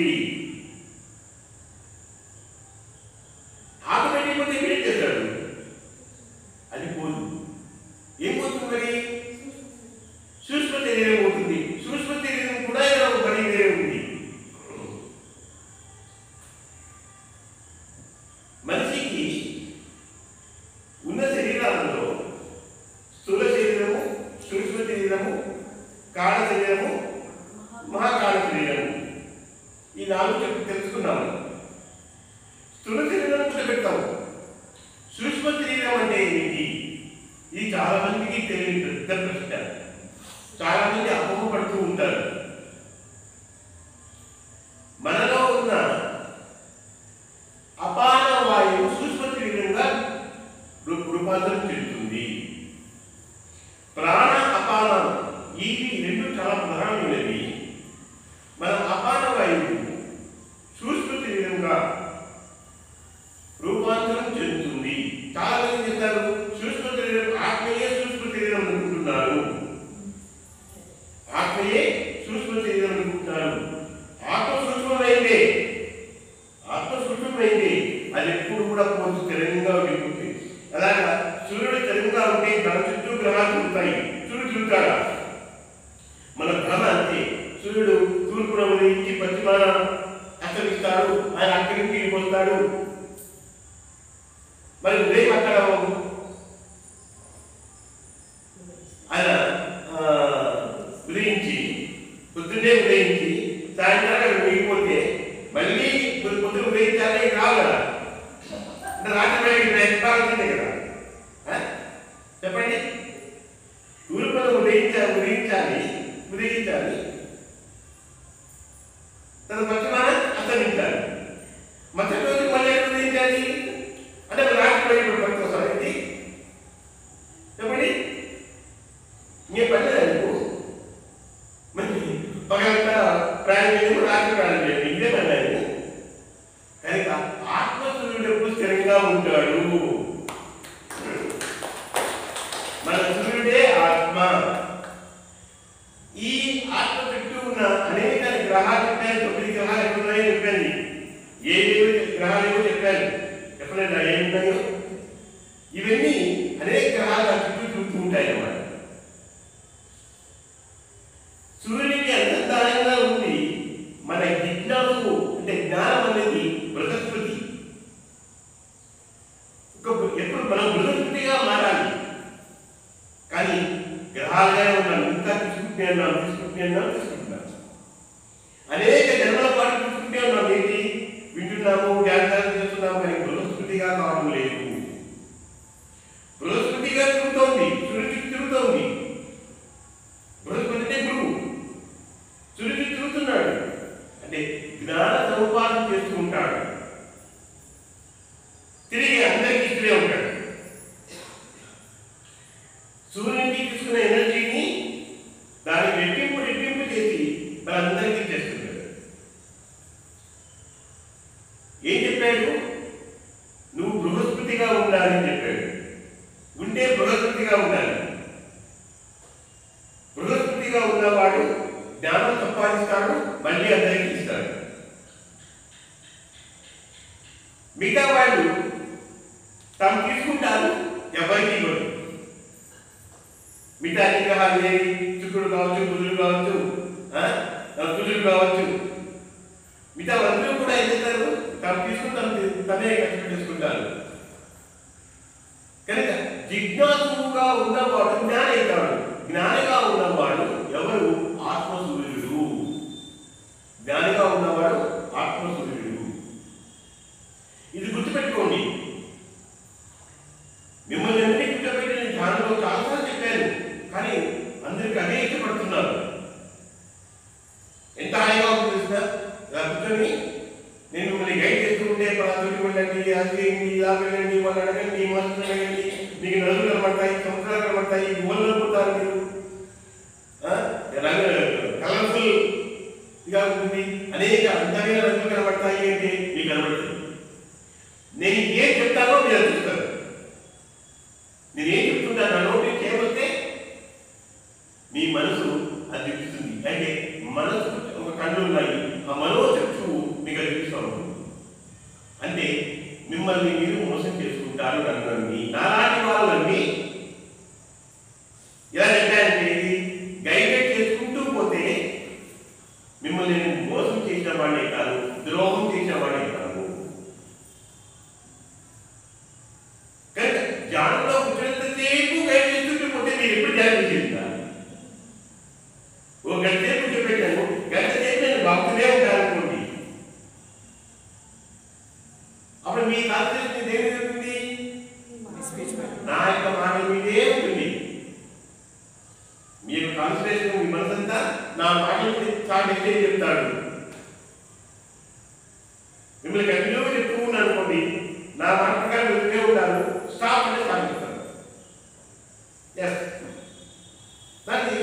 A: ఆత్మ బయటికి పోతే ఏం చేస్తాడు? అది పోదు. ఏం పోతుంది మరి? సూక్ష్మ శరీరం పోతుంది. సూక్ష్మ శరీరం కూడా ఒక పని వేరే ఉంది. మనిషికి ఉన్న శరీరాలలో స్థూల శరీరము, సూక్ష్మ శరీరము, కాళ శరీరము, మహాకాళ శరీరము, ఈ నాలుగు తెలుసుకున్నాము. స్థూల శరీరం కూర్చోబెడతాము. సూక్ష్మ శరీరం అంటే ఏమిటి? ఇది చాలా మందికి తెలియని పెద్ద ప్రశ్న. చాలా మంది అపోహపడుతూ ఉంటారు. మనలో ఉన్న అపాన వాయువు సూక్ష్మ శరీరంగా రూపాంతరం చెందుతుంది. ప్రాణ అపానం ఇవి రెండు చాలా ప్రధానమైనవి. మన అపాన వాయువు సూక్ష్మ శరీరంగా రూపాంతరం చెందుతుంది. చాలా మంది చెప్తారు సూక్ష్మ శరీరం ఆత్మయే సూక్ష్మ శరీరం అనుకుంటున్నారు. ఆత్మయే సూక్ష్మ శరీరం అనుకుంటున్నారు. ఆత్మ సూక్ష్మమైందే. ఆత్మ సూక్ష్మమైంది. అది ఎప్పుడు కూడా పోతు స్థిరంగా ఉంటుంది. అలాగా సూర్యుడు స్థిరంగా ఉంటే తన చుట్టూ గ్రహాలు తిరుగుతాయి. సూర్యుడు తిరుగుతాడా? మన భ్రమ అంతే. సూర్యుడు తూర్పున ఉదయించి పశ్చిమాన అస్తమిస్తాడు. ఆయన అక్కడి నుంచి వస్తాడు. మరి ఉదయం అక్కడ ఆయన ఉదయించి పొద్దున్నే ఉదయించి సాయంత్రానికి మిగిలిపోతే మళ్ళీ పొద్దున ఉదయించాలని రావు కదా. అంటే రాత్రి ఎక్కాల్సిందే కదా. చెప్పండి, తూర్పున ఉదయించాలి ఉదయించాలి, తన పక్షమాన అస్తమించాలి. మరుసటి రోజు మళ్ళీ ఎక్కడ ఉదయించాలి అంటే రాకపోయినప్పుడు పనికి వస్తారండి. చెప్పండి, ఇంకే పని లేదు. మరి పగలంతా ప్రయాణం చేయడం, రాత్రి ప్రయాణం చేయండి, ఇదే పని లేదు. కనుక ఆత్మసూర్యుడు ఎప్పుడు స్థిరంగా ఉంటాడు. మన సూర్యుడే ఆత్మ. ఈ ఆత్మ చుట్టూ ఉన్న అనేక గ్రహాలు చెప్పాను. 9 గ్రహాలు ఎక్కడున్నాయో చెప్పాను. ఏవేవి గ్రహాలు ఏవో చెప్పాను. చెప్పలేదా ఏమున్నాయో? ఇవన్నీ అనేక గ్రహాలు చుట్టూ చూస్తూ ఉంటాయి అన్నమాట. సూర్యుడికి అంతర్ధానంగా ఉంది మన జిజ్ఞాసు అంటే జ్ఞానం అనేది బృహస్పతి. ఎప్పుడు మనం బృహస్పతిగా మారాలి. కానీ గ్రహాలుగానే ఉన్నాం, ఇంకా తీసుకుంటున్నాం. అనేక జన్మల పాటు తీసుకుంటే ఉన్నాం. ఏంటి వింటున్నాము, ధ్యానం చేస్తున్నాము, కానీ బృహస్పతిగా కావడం లేదు. బృహస్పతిగా తిరుగుతోంది, సూర్యుడికి తిరుగుతోంది. బృహస్పతి అంటే గురువు, సూర్యుడికి తిరుగుతున్నాడు అంటే జ్ఞాన సముపాదన చేస్తూ ఉంటాడు. తిరిగి అందరికీ ఇక్కడే ఉంటాడు. సూర్యునికి తీసుకునే ఎనర్జీని దాన్ని రెట్టింపు చేసి వాళ్ళందరికీ చేస్తున్నాడు. ఏం చెప్పాడు? నువ్వు బృహస్పతిగా ఉండాలని చెప్పాడు. ఉంటే బృహస్పతిగా ఉండాలి. బృహస్పతిగా ఉన్నవాడు జ్ఞానం సంపాదిస్తాడు, మళ్ళీ అందరికీ ఇస్తాడు. మిగతా వాళ్ళు తాము తీసుకుంటారు, ఎవరికి ఇవ్వరు. మిగతా అన్ని గ్రహాలు ఏవి, శుక్రుడు కావచ్చు, బుధుడు కావచ్చు, కుజుడు కావచ్చు, మిగతా అందరూ కూడా ఏం చేస్తారు? తాము తీసుకుని తనే ఖర్చు చేసుకుంటారు. కనుక జిజ్ఞాసుగా ఉన్నవాడు జ్ఞాని అవుతాడు. జ్ఞానిగా ఉన్నవాడు ఎవరు? ఆత్మసూర్యుడు. జ్ఞానిగా ఉన్నవాడు ఆత్మసూర్యుడు. ఇది గుర్తుపెట్టుకోండి. మిమ్మల్ని అన్ని కూర్చోబెట్టి నేను ధ్యానంలో చాలాసార్లు చెప్పాను, కానీ అందరికి అదే ఇష్టపడుతున్నారు. ఎంత హాయిగా ఉంటుంది తెలుసా? ఇలా కూర్చొని నేను మిమ్మల్ని గైడ్ చేస్తూ ఉంటే పలాతోటి వెళ్ళండి, అది ఏంటి, ఇలా వెళ్ళండి, వాళ్ళు అడగండి, మనుషులు అడగండి, మీకు నదులు కనబడతాయి, సముద్రాలు కనబడతాయి, గుహల్లో పుడతారు మీరు. కలర్ఫుల్ ఇగా ఉంటుంది, అనేక అందమైన రంగులు కనబడతాయి అంటే మీకు కనబడుతుంది. నేను ఏం చెప్తానో మీరు చూస్తారు. నేనేం చెప్తున్నాను నోటి చేయబోతే మీ మనసు అది చూపిస్తుంది. అంటే మనసు ఒక కళ్ళు ఉన్నాయి, ఆ మనోచక్షువు మీకు అది చూపిస్తూ ఉంటుంది. అంటే మిమ్మల్ని మీరు మోసం చేసుకుంటారు. నన్ను నాలాంటి వాళ్ళని ఎలా చెప్పానంటే ఇది గైడెడ్ చేసుకుంటూ పోతే మిమ్మల్ని నేను మోసం చేసిన వాడే కాదు, ద్రోహం చేసిన వాడే కాదు. కనుక ధ్యానంలో కూర్చున్నంతసేపు గైడ్ చేస్తుంటూ పోతే మీరు ఎప్పుడు ధ్యానం చేస్తారు? ఓ గంట సేపు కూర్చోబెట్టాను, గంట సేపు నేను బాగుతూనే ఉంటాను అనుకోండి. అప్పుడు మీ కాన్సన్ట్రేషన్ దేని మీద ఉంటుంది? నా యొక్క మాటల మీదే ఉంటుంది. మీ యొక్క కాన్సన్ట్రేషన్, మీ మనసంతా నా మాటలు సాధిస్తే చెప్తాడు. మిమ్మల్ని కంటిన్యూగా చెప్తూ ఉన్నాను అనుకోండి, నా మాట ప్రకారం వెళ్తూనే ఉంటాను. స్టాప్ అంటే సాధిస్తాను. దాన్ని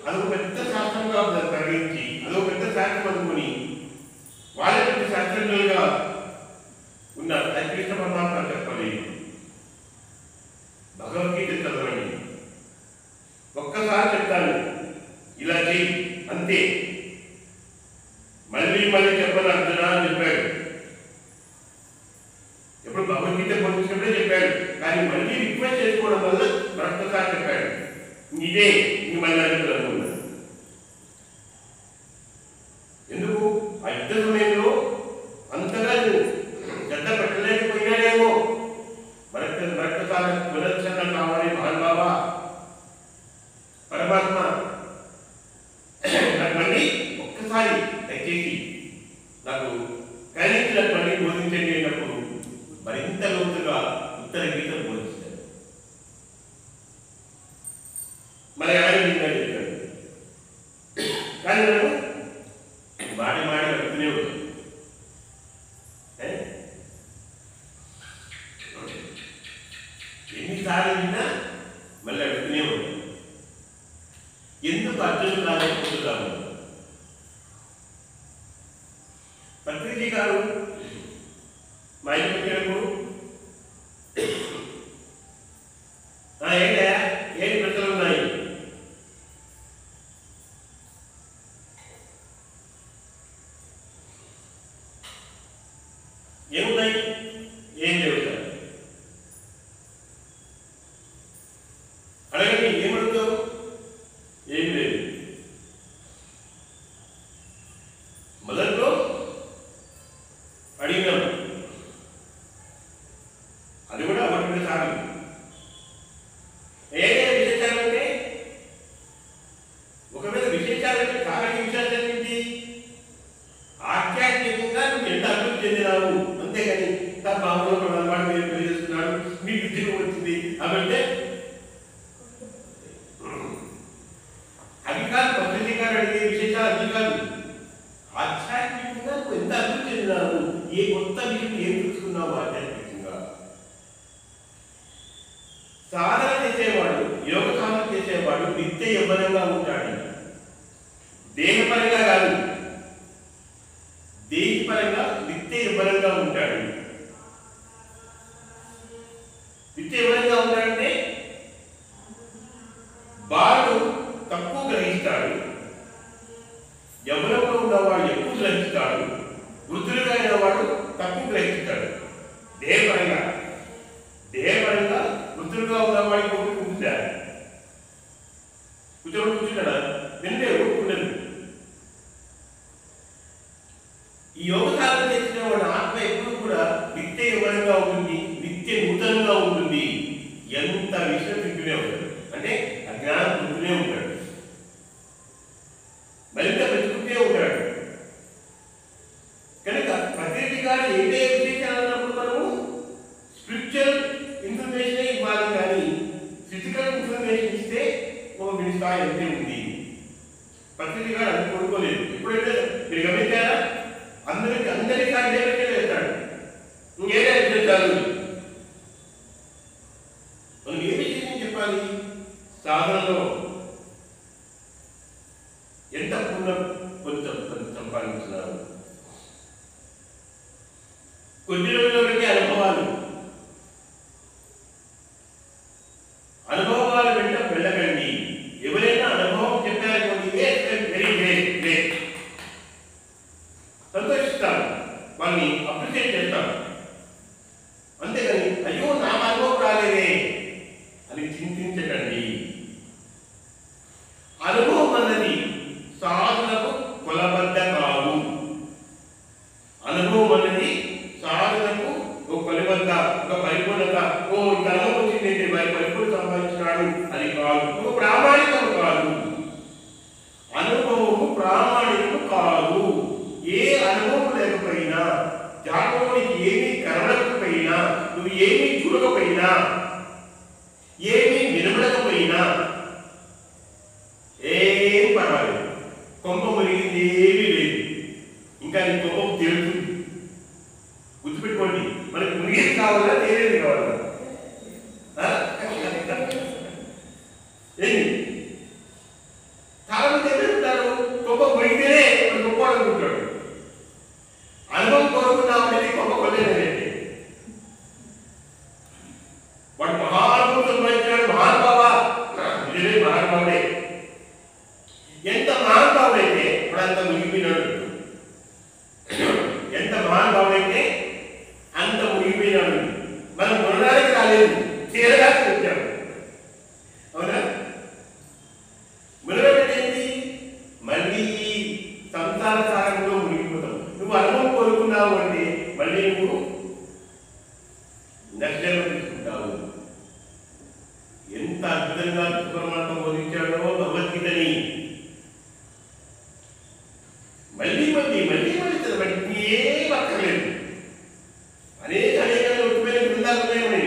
A: అదొక పెద్ద శాస్త్రంగా పరిగణించి, అదొక పెద్ద శాస్త్రం అనుకుని వాళ్ళ పెద్ద శాస్త్రజ్ఞులుగా ఉన్నారు. అది కృష్ణ పరమాత్మ చెప్పలేదు. భగవద్గీత చదవండి, ఒక్కసారి చెప్తాను ఇలా చేయి అంతే, మళ్ళీ మళ్ళీ చెప్పను అర్జున అని చెప్పాడు. ఎప్పుడు భగవద్గీత పొందించినప్పుడే చెప్పాడు, కానీ మళ్ళీ రిక్వెస్ట్ చేసుకోవడం వల్ల మరొకసారి చెప్పాడు. ఇదే ఇంక మళ్ళీ అనుకున్నాను. ఎందుకు? ఆ యుద్ధ సమయంలో అంతగా శ్రద్ధ పెట్టలేకపోయినాడేమో. మరొకసారి పునశ్చరణ కావాలి మహానుభావా పరమాత్మ, నాకు మళ్ళీ ఒక్కసారి దయచేసి నాకు కనీసం నాకు మళ్ళీ బోధించండి అన్నప్పుడు మరింత లోతుగా ఉత్తర గీత బోధిస్తాడు. మరి ఆయన చెప్పాడు ఎందుకు అర్జునుడు కాలేకపోతున్నాము? పత్రిజీ గారు మా ఇంటికి వచ్చేటప్పుడు ఏంటా ఏంటి ప్రశ్నలు ఉన్నాయి? ఏమున్నాయి? ఏం లేవు సార్. అడగండి, ఏమడుగుతావు? ఏం లేదు. మొదట్లో అడిగినాం, అది కూడా ఒకటి సార్లు. ఏదైనా విశేషాలంటే ఒకవేళ విశేషాలంటే కారణం విశేషాలు ఏంటి? ఆధ్యాత్మికంగా నువ్వు ఎంత అభివృద్ధి చెందినావు, అంతేగాని తన బాబులో అలవాటు మీరు తెలియజేస్తున్నాడు, మీ విద్యకు వచ్చింది అవంటే అవి కాదు. పద్ధతి గారు అడిగే విశేషాలు అవి కాదు. ఆధ్యాత్మికంగా నువ్వు ఎంత అభివృద్ధి చెందినావు, ఏ కొత్త విషయం ఏం తెలుసుకున్నావు ఆధ్యాత్మికంగా. సాధన చేసేవాడు, యోగ సాధన చేసేవాడు నిత్య యవ్వనంగా ఉంటాడు. దేహపరంగా కాదు, దేహపరంగా నిత్య యవ్వనంగా ఉంటాడు. నిత్య యవ్వనంగా ఉంటాడంటే బాలుడు తక్కువ గ్రహిస్తాడు, యవ్వనంలో ఉన్నవాడు ఎక్కువ గ్రహిస్తాడు, వృద్ధులుగా అయినవాడు తక్కువ గ్రహిస్తాడు. దేహపరంగా దేహపరంగా వృద్ధులుగా ఉన్నవాడికి ఒకటి ఉంటుందా? కూర్చున్నాడా? నిన్నే ఉండదు. ఈ యోగ సాధన చేసిన వాడి ఆత్మ ఎప్పుడు కూడా నిత్య యవ్వనంగా ఉంటుంది, నిత్య నూతనంగా ఉంటుంది. ఎంత విషయం తింటూనే ఉంటాడు, అంటే అజ్ఞానం తింటూనే ఉంటాడు, మరింత పెంచుకుంటూ ఉంటాడు. కనుక ప్రతి గారు ఏదే విశేషాలు అన్నప్పుడు మనము స్పిరిచువల్ ఇన్ఫర్మేషన్ ఇవ్వాలి, కానీ ఫిజికల్ ఇన్ఫర్మేషన్ ఇస్తే ఒక మీ స్థాయి అంతే ఉంది. ప్రతి గారు అది కొనుక్కోలేదు. ఎప్పుడైతే మీరు గమనించారా, అందరికీ స్థాయి వేస్తాడు. ఇంకేదే విశేషాలు మనం ఏ విషయం చెప్పాలి? సాధనలో ఎంత పుణ్యం కొంచెం సంపాదించున్నారు, కొద్ది రోజులకి అనుభవాలు వెంట వెళ్ళకండి. ఎవరైనా అనుభవం చెప్పారనుకోండి, వెరీ గ్రేట్ గ్రేట్ సంతోషిస్తాను, వాళ్ళని అప్రిషియేట్ చేస్తాను. అంతేగాని అయ్యో నా అనుభవం రాలేదే అని చింతించకండి. అనుభవం అన్నది సాధనకు కొలబద్ద కాదు. అనుభవం అనేది సాధనకు ఒక కొలబద్ద, ఒక పరిపూర్ణత, ఇంత అనుభవం వచ్చిందంటే మరి పరిపూర్ణ సంపాదించినాడు అది కాదు. ఒక ప్రామాణికం కాదు, అనుభవము ప్రామాణికం కాదు. ఏ అనుభవం లేకపోయినా, జాతకునికి ఏమీ కనబడకపోయినా, నువ్వు ఏమీ చూడకపోయినా, ఏమీ వినబడకపోయినా ఏం పర్వాలేదు. కొంప మునిగింది ఏమీ లేదు, ఇంకా నీ కొంప తేలుతుంది. గుర్తుపెట్టుకోండి, మనకి మునిగేది కావాలా, తేలేది కావాలా? ఏంటి చాలా మంది ఏమంటారు, కొంప మునిగితేనే వాడు గొప్ప అనుకుంటాడు. అనుభవం కోరుకున్నాం అనేది గొప్ప కొలేదండి. వాడు మహానుభవం సంపాదించాడు, మహానుభావ, ఇదే మహానుభావుడే. ఎంత మహానుభావుడైతే వాడు అంత మునిగిపోయినాడు. ఎంత మహానుభావుడైతే అంత మునిగిపోయినాడు. మనం మునడానికి రాలేదు, చేరడానికి వచ్చాము. అవునా? మునగడం ఏంటి? మళ్ళీ సంసార సాగంలో మునిగిపోతాం. నువ్వు అనుభవం కోరుకున్నావు అంటే మళ్ళీ నువ్వు నష్టం తీసుకుంటావు. ఎంత అద్భుతంగా పరమాత్మ బోధించాడో భగవద్గీతని మళ్ళీ మళ్ళీ మళ్ళీ మళ్ళీ చదవండి, ఏం అక్కర్లేదు. అనేక ఉత్పన్న బృందాలు ఉన్నాయని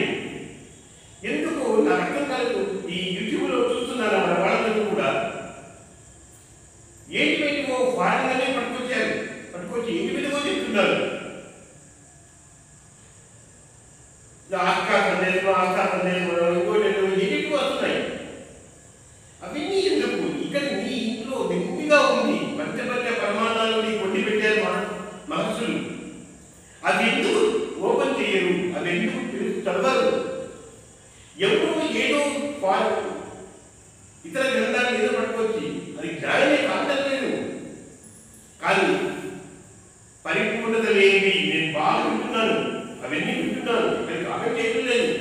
A: ఎందుకు నాకు అర్థం కాదు. ఈ యూట్యూబ్లో చూస్తున్నాను మన వాళ్ళందరూ కూడా ఏంటి ఫారిన్లనే పట్టుకొచ్చి ఇంటి మీదకో చెప్తున్నారు. ఆస్కా సందేశం ఇంకోటి ఎన్నిటికీ వస్తున్నాయి. అవన్నీ ఎందుకు? ఈ ఇక్కడ నీ ఇంట్లో నెమ్మదిగా ఉంది. పంచపంచ ప్రమాణాలు నీకు వండి పెట్టారు మహర్షులు. అది ఎందుకు ఓపెన్ చేయరు? అది ఎందుకు చదవరు? ఎవరో ఏదో ఇతర గ్రంథాలు ఏదో పట్టుకొచ్చి అది జ్ఞానమే కాంటలేదు. కానీ పరిపూర్ణత లేనివి నేను బాగా వింటున్నాను, అవన్నీ వింటున్నాను, ఇక్కడ కామెంట్ చేయడం లేదు.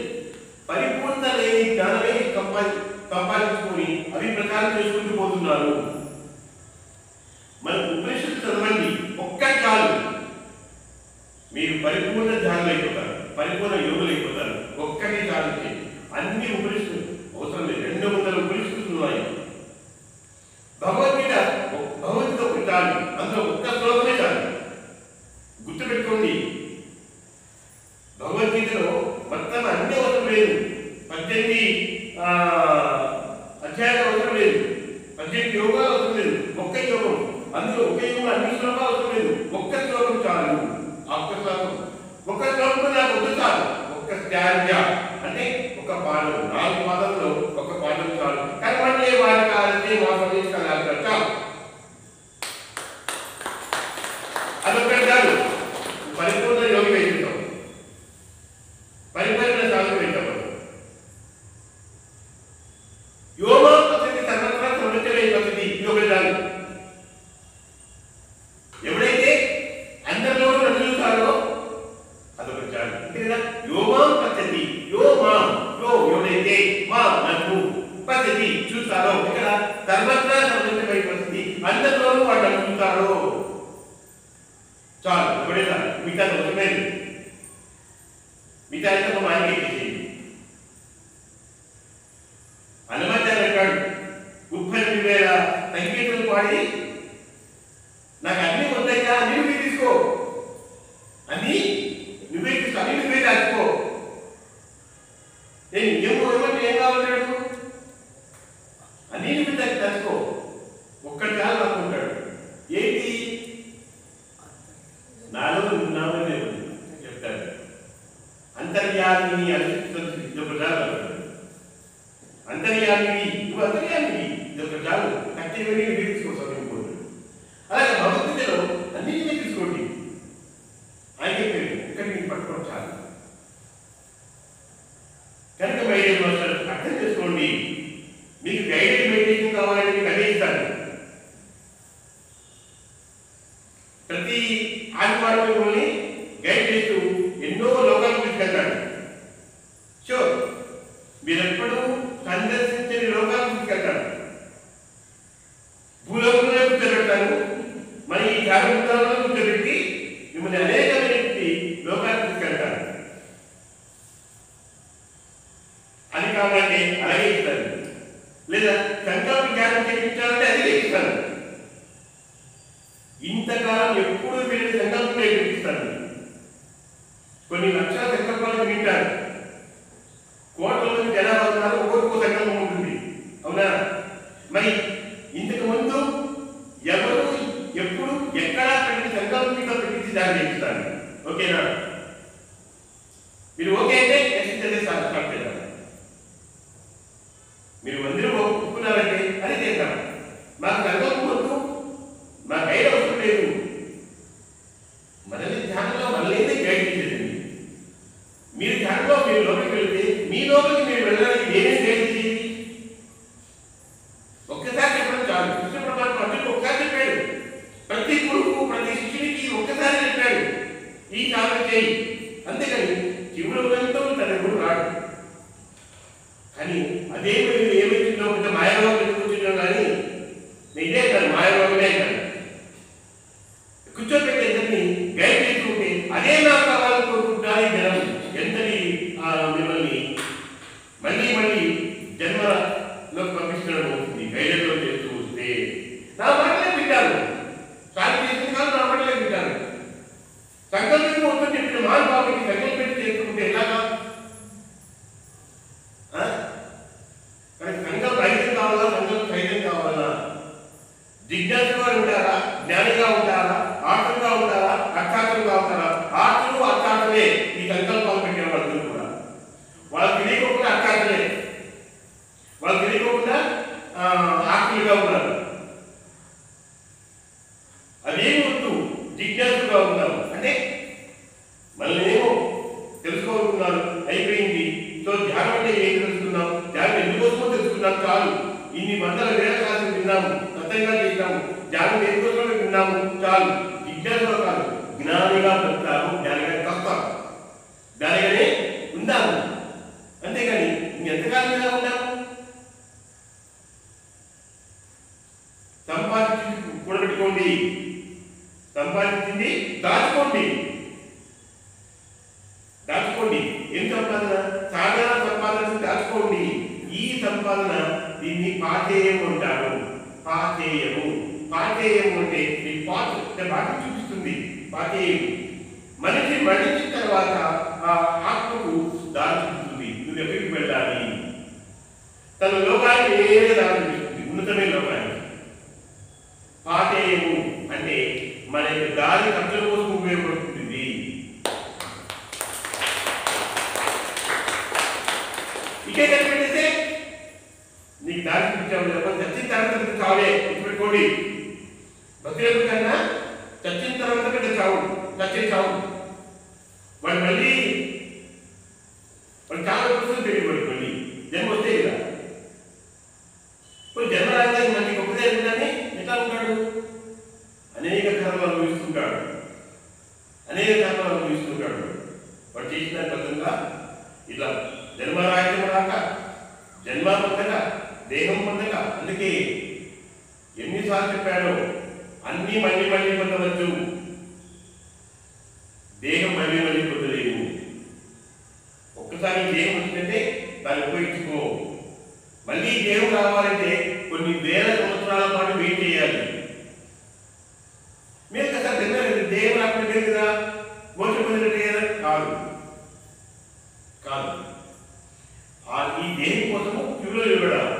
A: పరిపూర్ణత లేని జ్ఞానమే సంపాదించుకొని అవి ప్రచారం చేసుకుంటూ పోతున్నారు. మన ఉపనిషత్తు చదవండి, ఒక్కటి చాలు, మీరు పరిపూర్ణ ధ్యానులు అయిపోతారు, పరిపూర్ణ యోగులు అయిపోతారు. ఒక్కటి చాలు. అన్ని ఉపనిషత్తులు అవసరం లేదు. 200 ఉపనిషత్తులు ఉన్నాయి. భగవద్గీత ఒకటి చాలు, అందులో ఒక్క శ్లోకమే చాలు. గుర్తుపెట్టుకోండి, భగవద్గీతలో మొత్తం అన్ని అవసరం లేదు. 18 అధ్యాయాలు అవసరం లేదు, 18 యోగాలు అవసరం లేదు, ఒక్క యోగం. అందులో ఒక్క యోగం అన్ని శ్లోకాలు అవసరం లేదు, ఒక్క శ్లోకం చాలు. ఒక్క శ్లోకం నాకు వద్దు చాలు. ఒక్క స్టాంజ అంటే ఒక పాదం, 4 పాదంలో ఒక పాదం చాలు. కర్మణ్యే వారికాలంటే మా సందేశాలు చాలు. అదొక్కటి చాలు. పరిపూర్ణ యోగి వేస్తాం, పరిపూర్ణ సాధన వేస్తాం. యోగ పద్ధతి సర్వత్రా ప్రపంచమే పద్ధతి. యోగ చాలు. ఎవడైతే అందరిలోనూ నన్ను చూస్తారో అదొక చాలు. అంటే యోగం పద్ధతి, ఎవడైతే మా నన్ను పద్ధతి చూస్తారో, ఇక్కడ సర్వత్రా ప్రపంచమై పద్ధతి, అందరిలోనూ వాడు నన్ను చూస్తారో చాలు. ఒకటే చాలు, మిగతా అవసరమే లేదు. మిగతా అయితే మాయకే చేసేది. హనుమంతుడు అంటాడు, 32,000 సంగీతం పాడి నాకు అన్ని వద్దయ్యా, అన్ని నువ్వే తీసుకో, అన్ని నువ్వే తీసుకో, అన్ని నువ్వే దాచుకో. నేను ఏమంటే ఏం కావాలంటాడు? అన్ని నువ్వే దాచుకో, ఒక్కటి చాలు అనుకుంటాడు. ఏంటి? నాలో ఉన్నామని చెప్తాడు. అంతర్యామిని ఇదొక చాలు. అంతర్యామిని, నువ్వు అంతర్యామిని, ఇదొక చాలు. కట్టేవని నువ్వు తీసుకో, చదువుకోండి. అలాగే భగవద్గీతలో అన్నింటినీ తీసుకోండి. ఆయన చెప్పారు, ఇక్కడ మీకు పట్టుకోవడం చాలు. కనుక మైడియర్ మాస్టర్ అర్థం చేసుకోండి. మీకు గైడెడ్ మెడిటేషన్ కావాలని మీకు అదే ఇస్తాను. ప్రతి ఆదివారం మిమ్మల్ని గైడ్ చేస్తూ ఎన్నో లోకాలకు తీసుకెళ్తాడు. షూర్, మీరు ఎప్పుడు సందర్శించని లోకాలకు తీసుకెళ్తాడు. భూలోకంలో కూర్చోబెడతాను, మరి ఈ జాగ్రత్తలో కూర్చోబెట్టి మిమ్మల్ని అనేకమైన లోకాలకు తీసుకెళ్తాను. అది కావాలంటే అలాగే ఇస్తాను, లేదా సంకల్ప జ్ఞానం చేయించాలంటే అదే ఇస్తాను. ఇంతకాలం ఎప్పుడు వీళ్ళ సంకల్పం చూపిస్తాను. కొన్ని లక్షల సంకల్పాలు వింటారు, కోట్ల మంది జనాభా ఉన్నారు, ఒక్కొక్క సంకల్పం ఉంటుంది. అవునా? మరి ఇంతకు ముందు ఎవరు ఎప్పుడు ఎక్కడా పెట్టిన సంకల్పం మీద పెట్టించి దాన్ని చేపిస్తాను. ఓకేనా? మీరు ఓకే అంటే నెక్స్ట్ స్టార్ట్ చేద్దాం. మీరు అందరూ ఒప్పుకున్నారంటే అది చేద్దాం. మాకు సంకల్పం వద్దు, మా గైడ్ అవసరం లేదు. మనల్ని ధ్యానంలో మనల్ని గైడ్ చేసేది. మీరు ధ్యానంలో మీరు లోపలికి వెళ్తే మీ లోపలికి మీరు వెళ్ళడానికి నేనే గైడ్ చేసేది. ఒక్కసారి చెప్పడం చాలు. కృష్ణ పరమాత్మ అర్జునుడు ఒక్కసారి చెప్పాడు. ప్రతి గురువు ప్రతి శిష్యునికి ఒక్కసారి చెప్పాడు, ఈ సాధన చేయి. అంతేకాని శివుడు వెళ్తూ తన గురువు రాడు. కానీ అదే మీరు ఏమైతుందో పెద్ద మాయాలోకం కూర్చున్నాం. కానీ ఇదే కాదు, మాయాలోకమే కాదు. కూర్చోబెట్టి ఇద్దరిని గైడ్ చేస్తుంటే అదే నాకు కావాలని కోరుకుంటున్నారు ఈ జనం. ఎంతని మిమ్మల్ని మళ్ళీ మళ్ళీ జన్మలో పంపించడం అవుతుంది గైడెడ్లో చేస్తూ వస్తే. నా మాటలే వింటారు, సాధన చేసిన కాదు, నా మాటలే వింటారు. సంకల్పం వద్దని చెప్పిన మహానుభావుడికి సంకల్పెట్టి చేసుకుంటే ఎలాగా? సంకల్ప రహితం కావాలా, సంకల్ప సహితం కావాలా? జిజ్ఞాసుగా ఉంటారా, జ్ఞానిగా ఉంటారా, ఆత్మగా ఉంటారా, అర్థాత్మగా ఉంటారా? ఆత్మలు అర్థాత్మలే ఈ సంకల్పాలు పెట్టిన వాళ్ళు కూడా. వాళ్ళకి తెలియకోకుండా అర్థాత్మలే, వాళ్ళకి తెలియకోకుండా ఆత్మ విన్నాము, సత్యంగా చేసినాము, ధ్యానం దేనికోసమే విన్నాము చాలు. జిజ్ఞాసలో కాదు, జ్ఞానిగా బ్రతాము, జ్ఞానిగా తస్తాము, జ్ఞానిగానే ఉందాము. అంతేగాని ఇంకెంతకాలంగా ఉన్నాము? సంపాదించింది కూడబెట్టుకోండి, సంపాదించింది దాచుకోండి. దాచుకోండి. ఏం సంపాదన? సాధారణ సంపాదన దాచుకోండి. ఈ సంపాదన దీన్ని పాతేయము అంటారు. పాతేయము. పాతేయము అంటే ఈ పాత బాగా చూపిస్తుంది. పాతేయము మనిషి మరణించిన తర్వాత ఆ ఆత్మకు దారి చూపుతుంది. నువ్వు ఎక్కడికి వెళ్ళాలి? తన లోకానికి ఏదైనా దారి చూపిస్తుంది, ఉన్నతమైన లోకానికి. పాతేయము అంటే మన యొక్క దారి ఖర్చుల కోసం ఉపయోగపడుతుంది. ఇకే కనిపెట్టేస్తే నీకు దారి చూపించావు. చెప్పండి, చచ్చిన తర్వాత చావే గుర్తుపెట్టుకోండి. భక్తుల కన్నా చచ్చిన తర్వాత పెద్ద చావు, చచ్చే చావు. వాడు మళ్ళీ వాడు చాలా పుస్తకం తెలియబడి మళ్ళీ జన్మ వస్తే కదా. ఇప్పుడు జన్మ రాజధాని మనకి గొప్పదే కానీ ఎట్లా ఉంటాడు? అనేక కర్మలు అనుభవిస్తుంటాడు, అనేక కర్మలు అనుభవిస్తుంటాడు. వాడు చేసిన ఫలితంగా ఇట్లా జన్మరాజ్యం రాక, జన్మ పొందక, దేహం పొందక. అందుకే ఎన్నిసార్లు చెప్పాడో అన్నీ మళ్ళీ మళ్ళీ పొందవచ్చు, దేహం మళ్ళీ మళ్ళీ పొందలేవు. ఒక్కసారి దేహం వచ్చిందంటే దాన్ని ఉపయోగించుకో. మళ్ళీ దేహం రావాలంటే కొన్ని వేల సంవత్సరాల పాటు వెయిట్ చేయాలి. మీరు కదా తిన్నారండి, దేహం రాకుండా కదా మోసం పొందినట్టే కదా? కాదు కాదు. ఈ దేహం కోసము క్యూలో నిలబడాలి.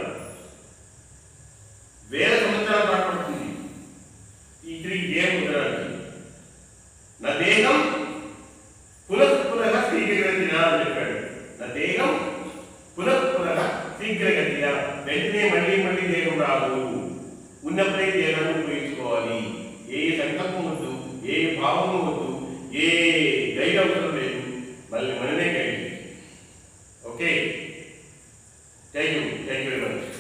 A: వేల సంవత్సరాలు పడుతుంది ఈ దేహం ఉండడానికి. నా దేహం పునఃపునః శీఘ్రగతిన అని చెప్పాడు. నా దేహం పునఃపునః శీఘ్రగతిన. వెంటనే మళ్ళీ మళ్ళీ దేహం రాదు. ఉన్నప్పుడే దేహాన్ని ఉపయోగించుకోవాలి. ఏ సంకల్పం వద్దు, ఏ భావము వద్దు, ఏ గైడ్ అవసరం లేదు. మళ్ళీ మనమే guide. Okay, thank you very much.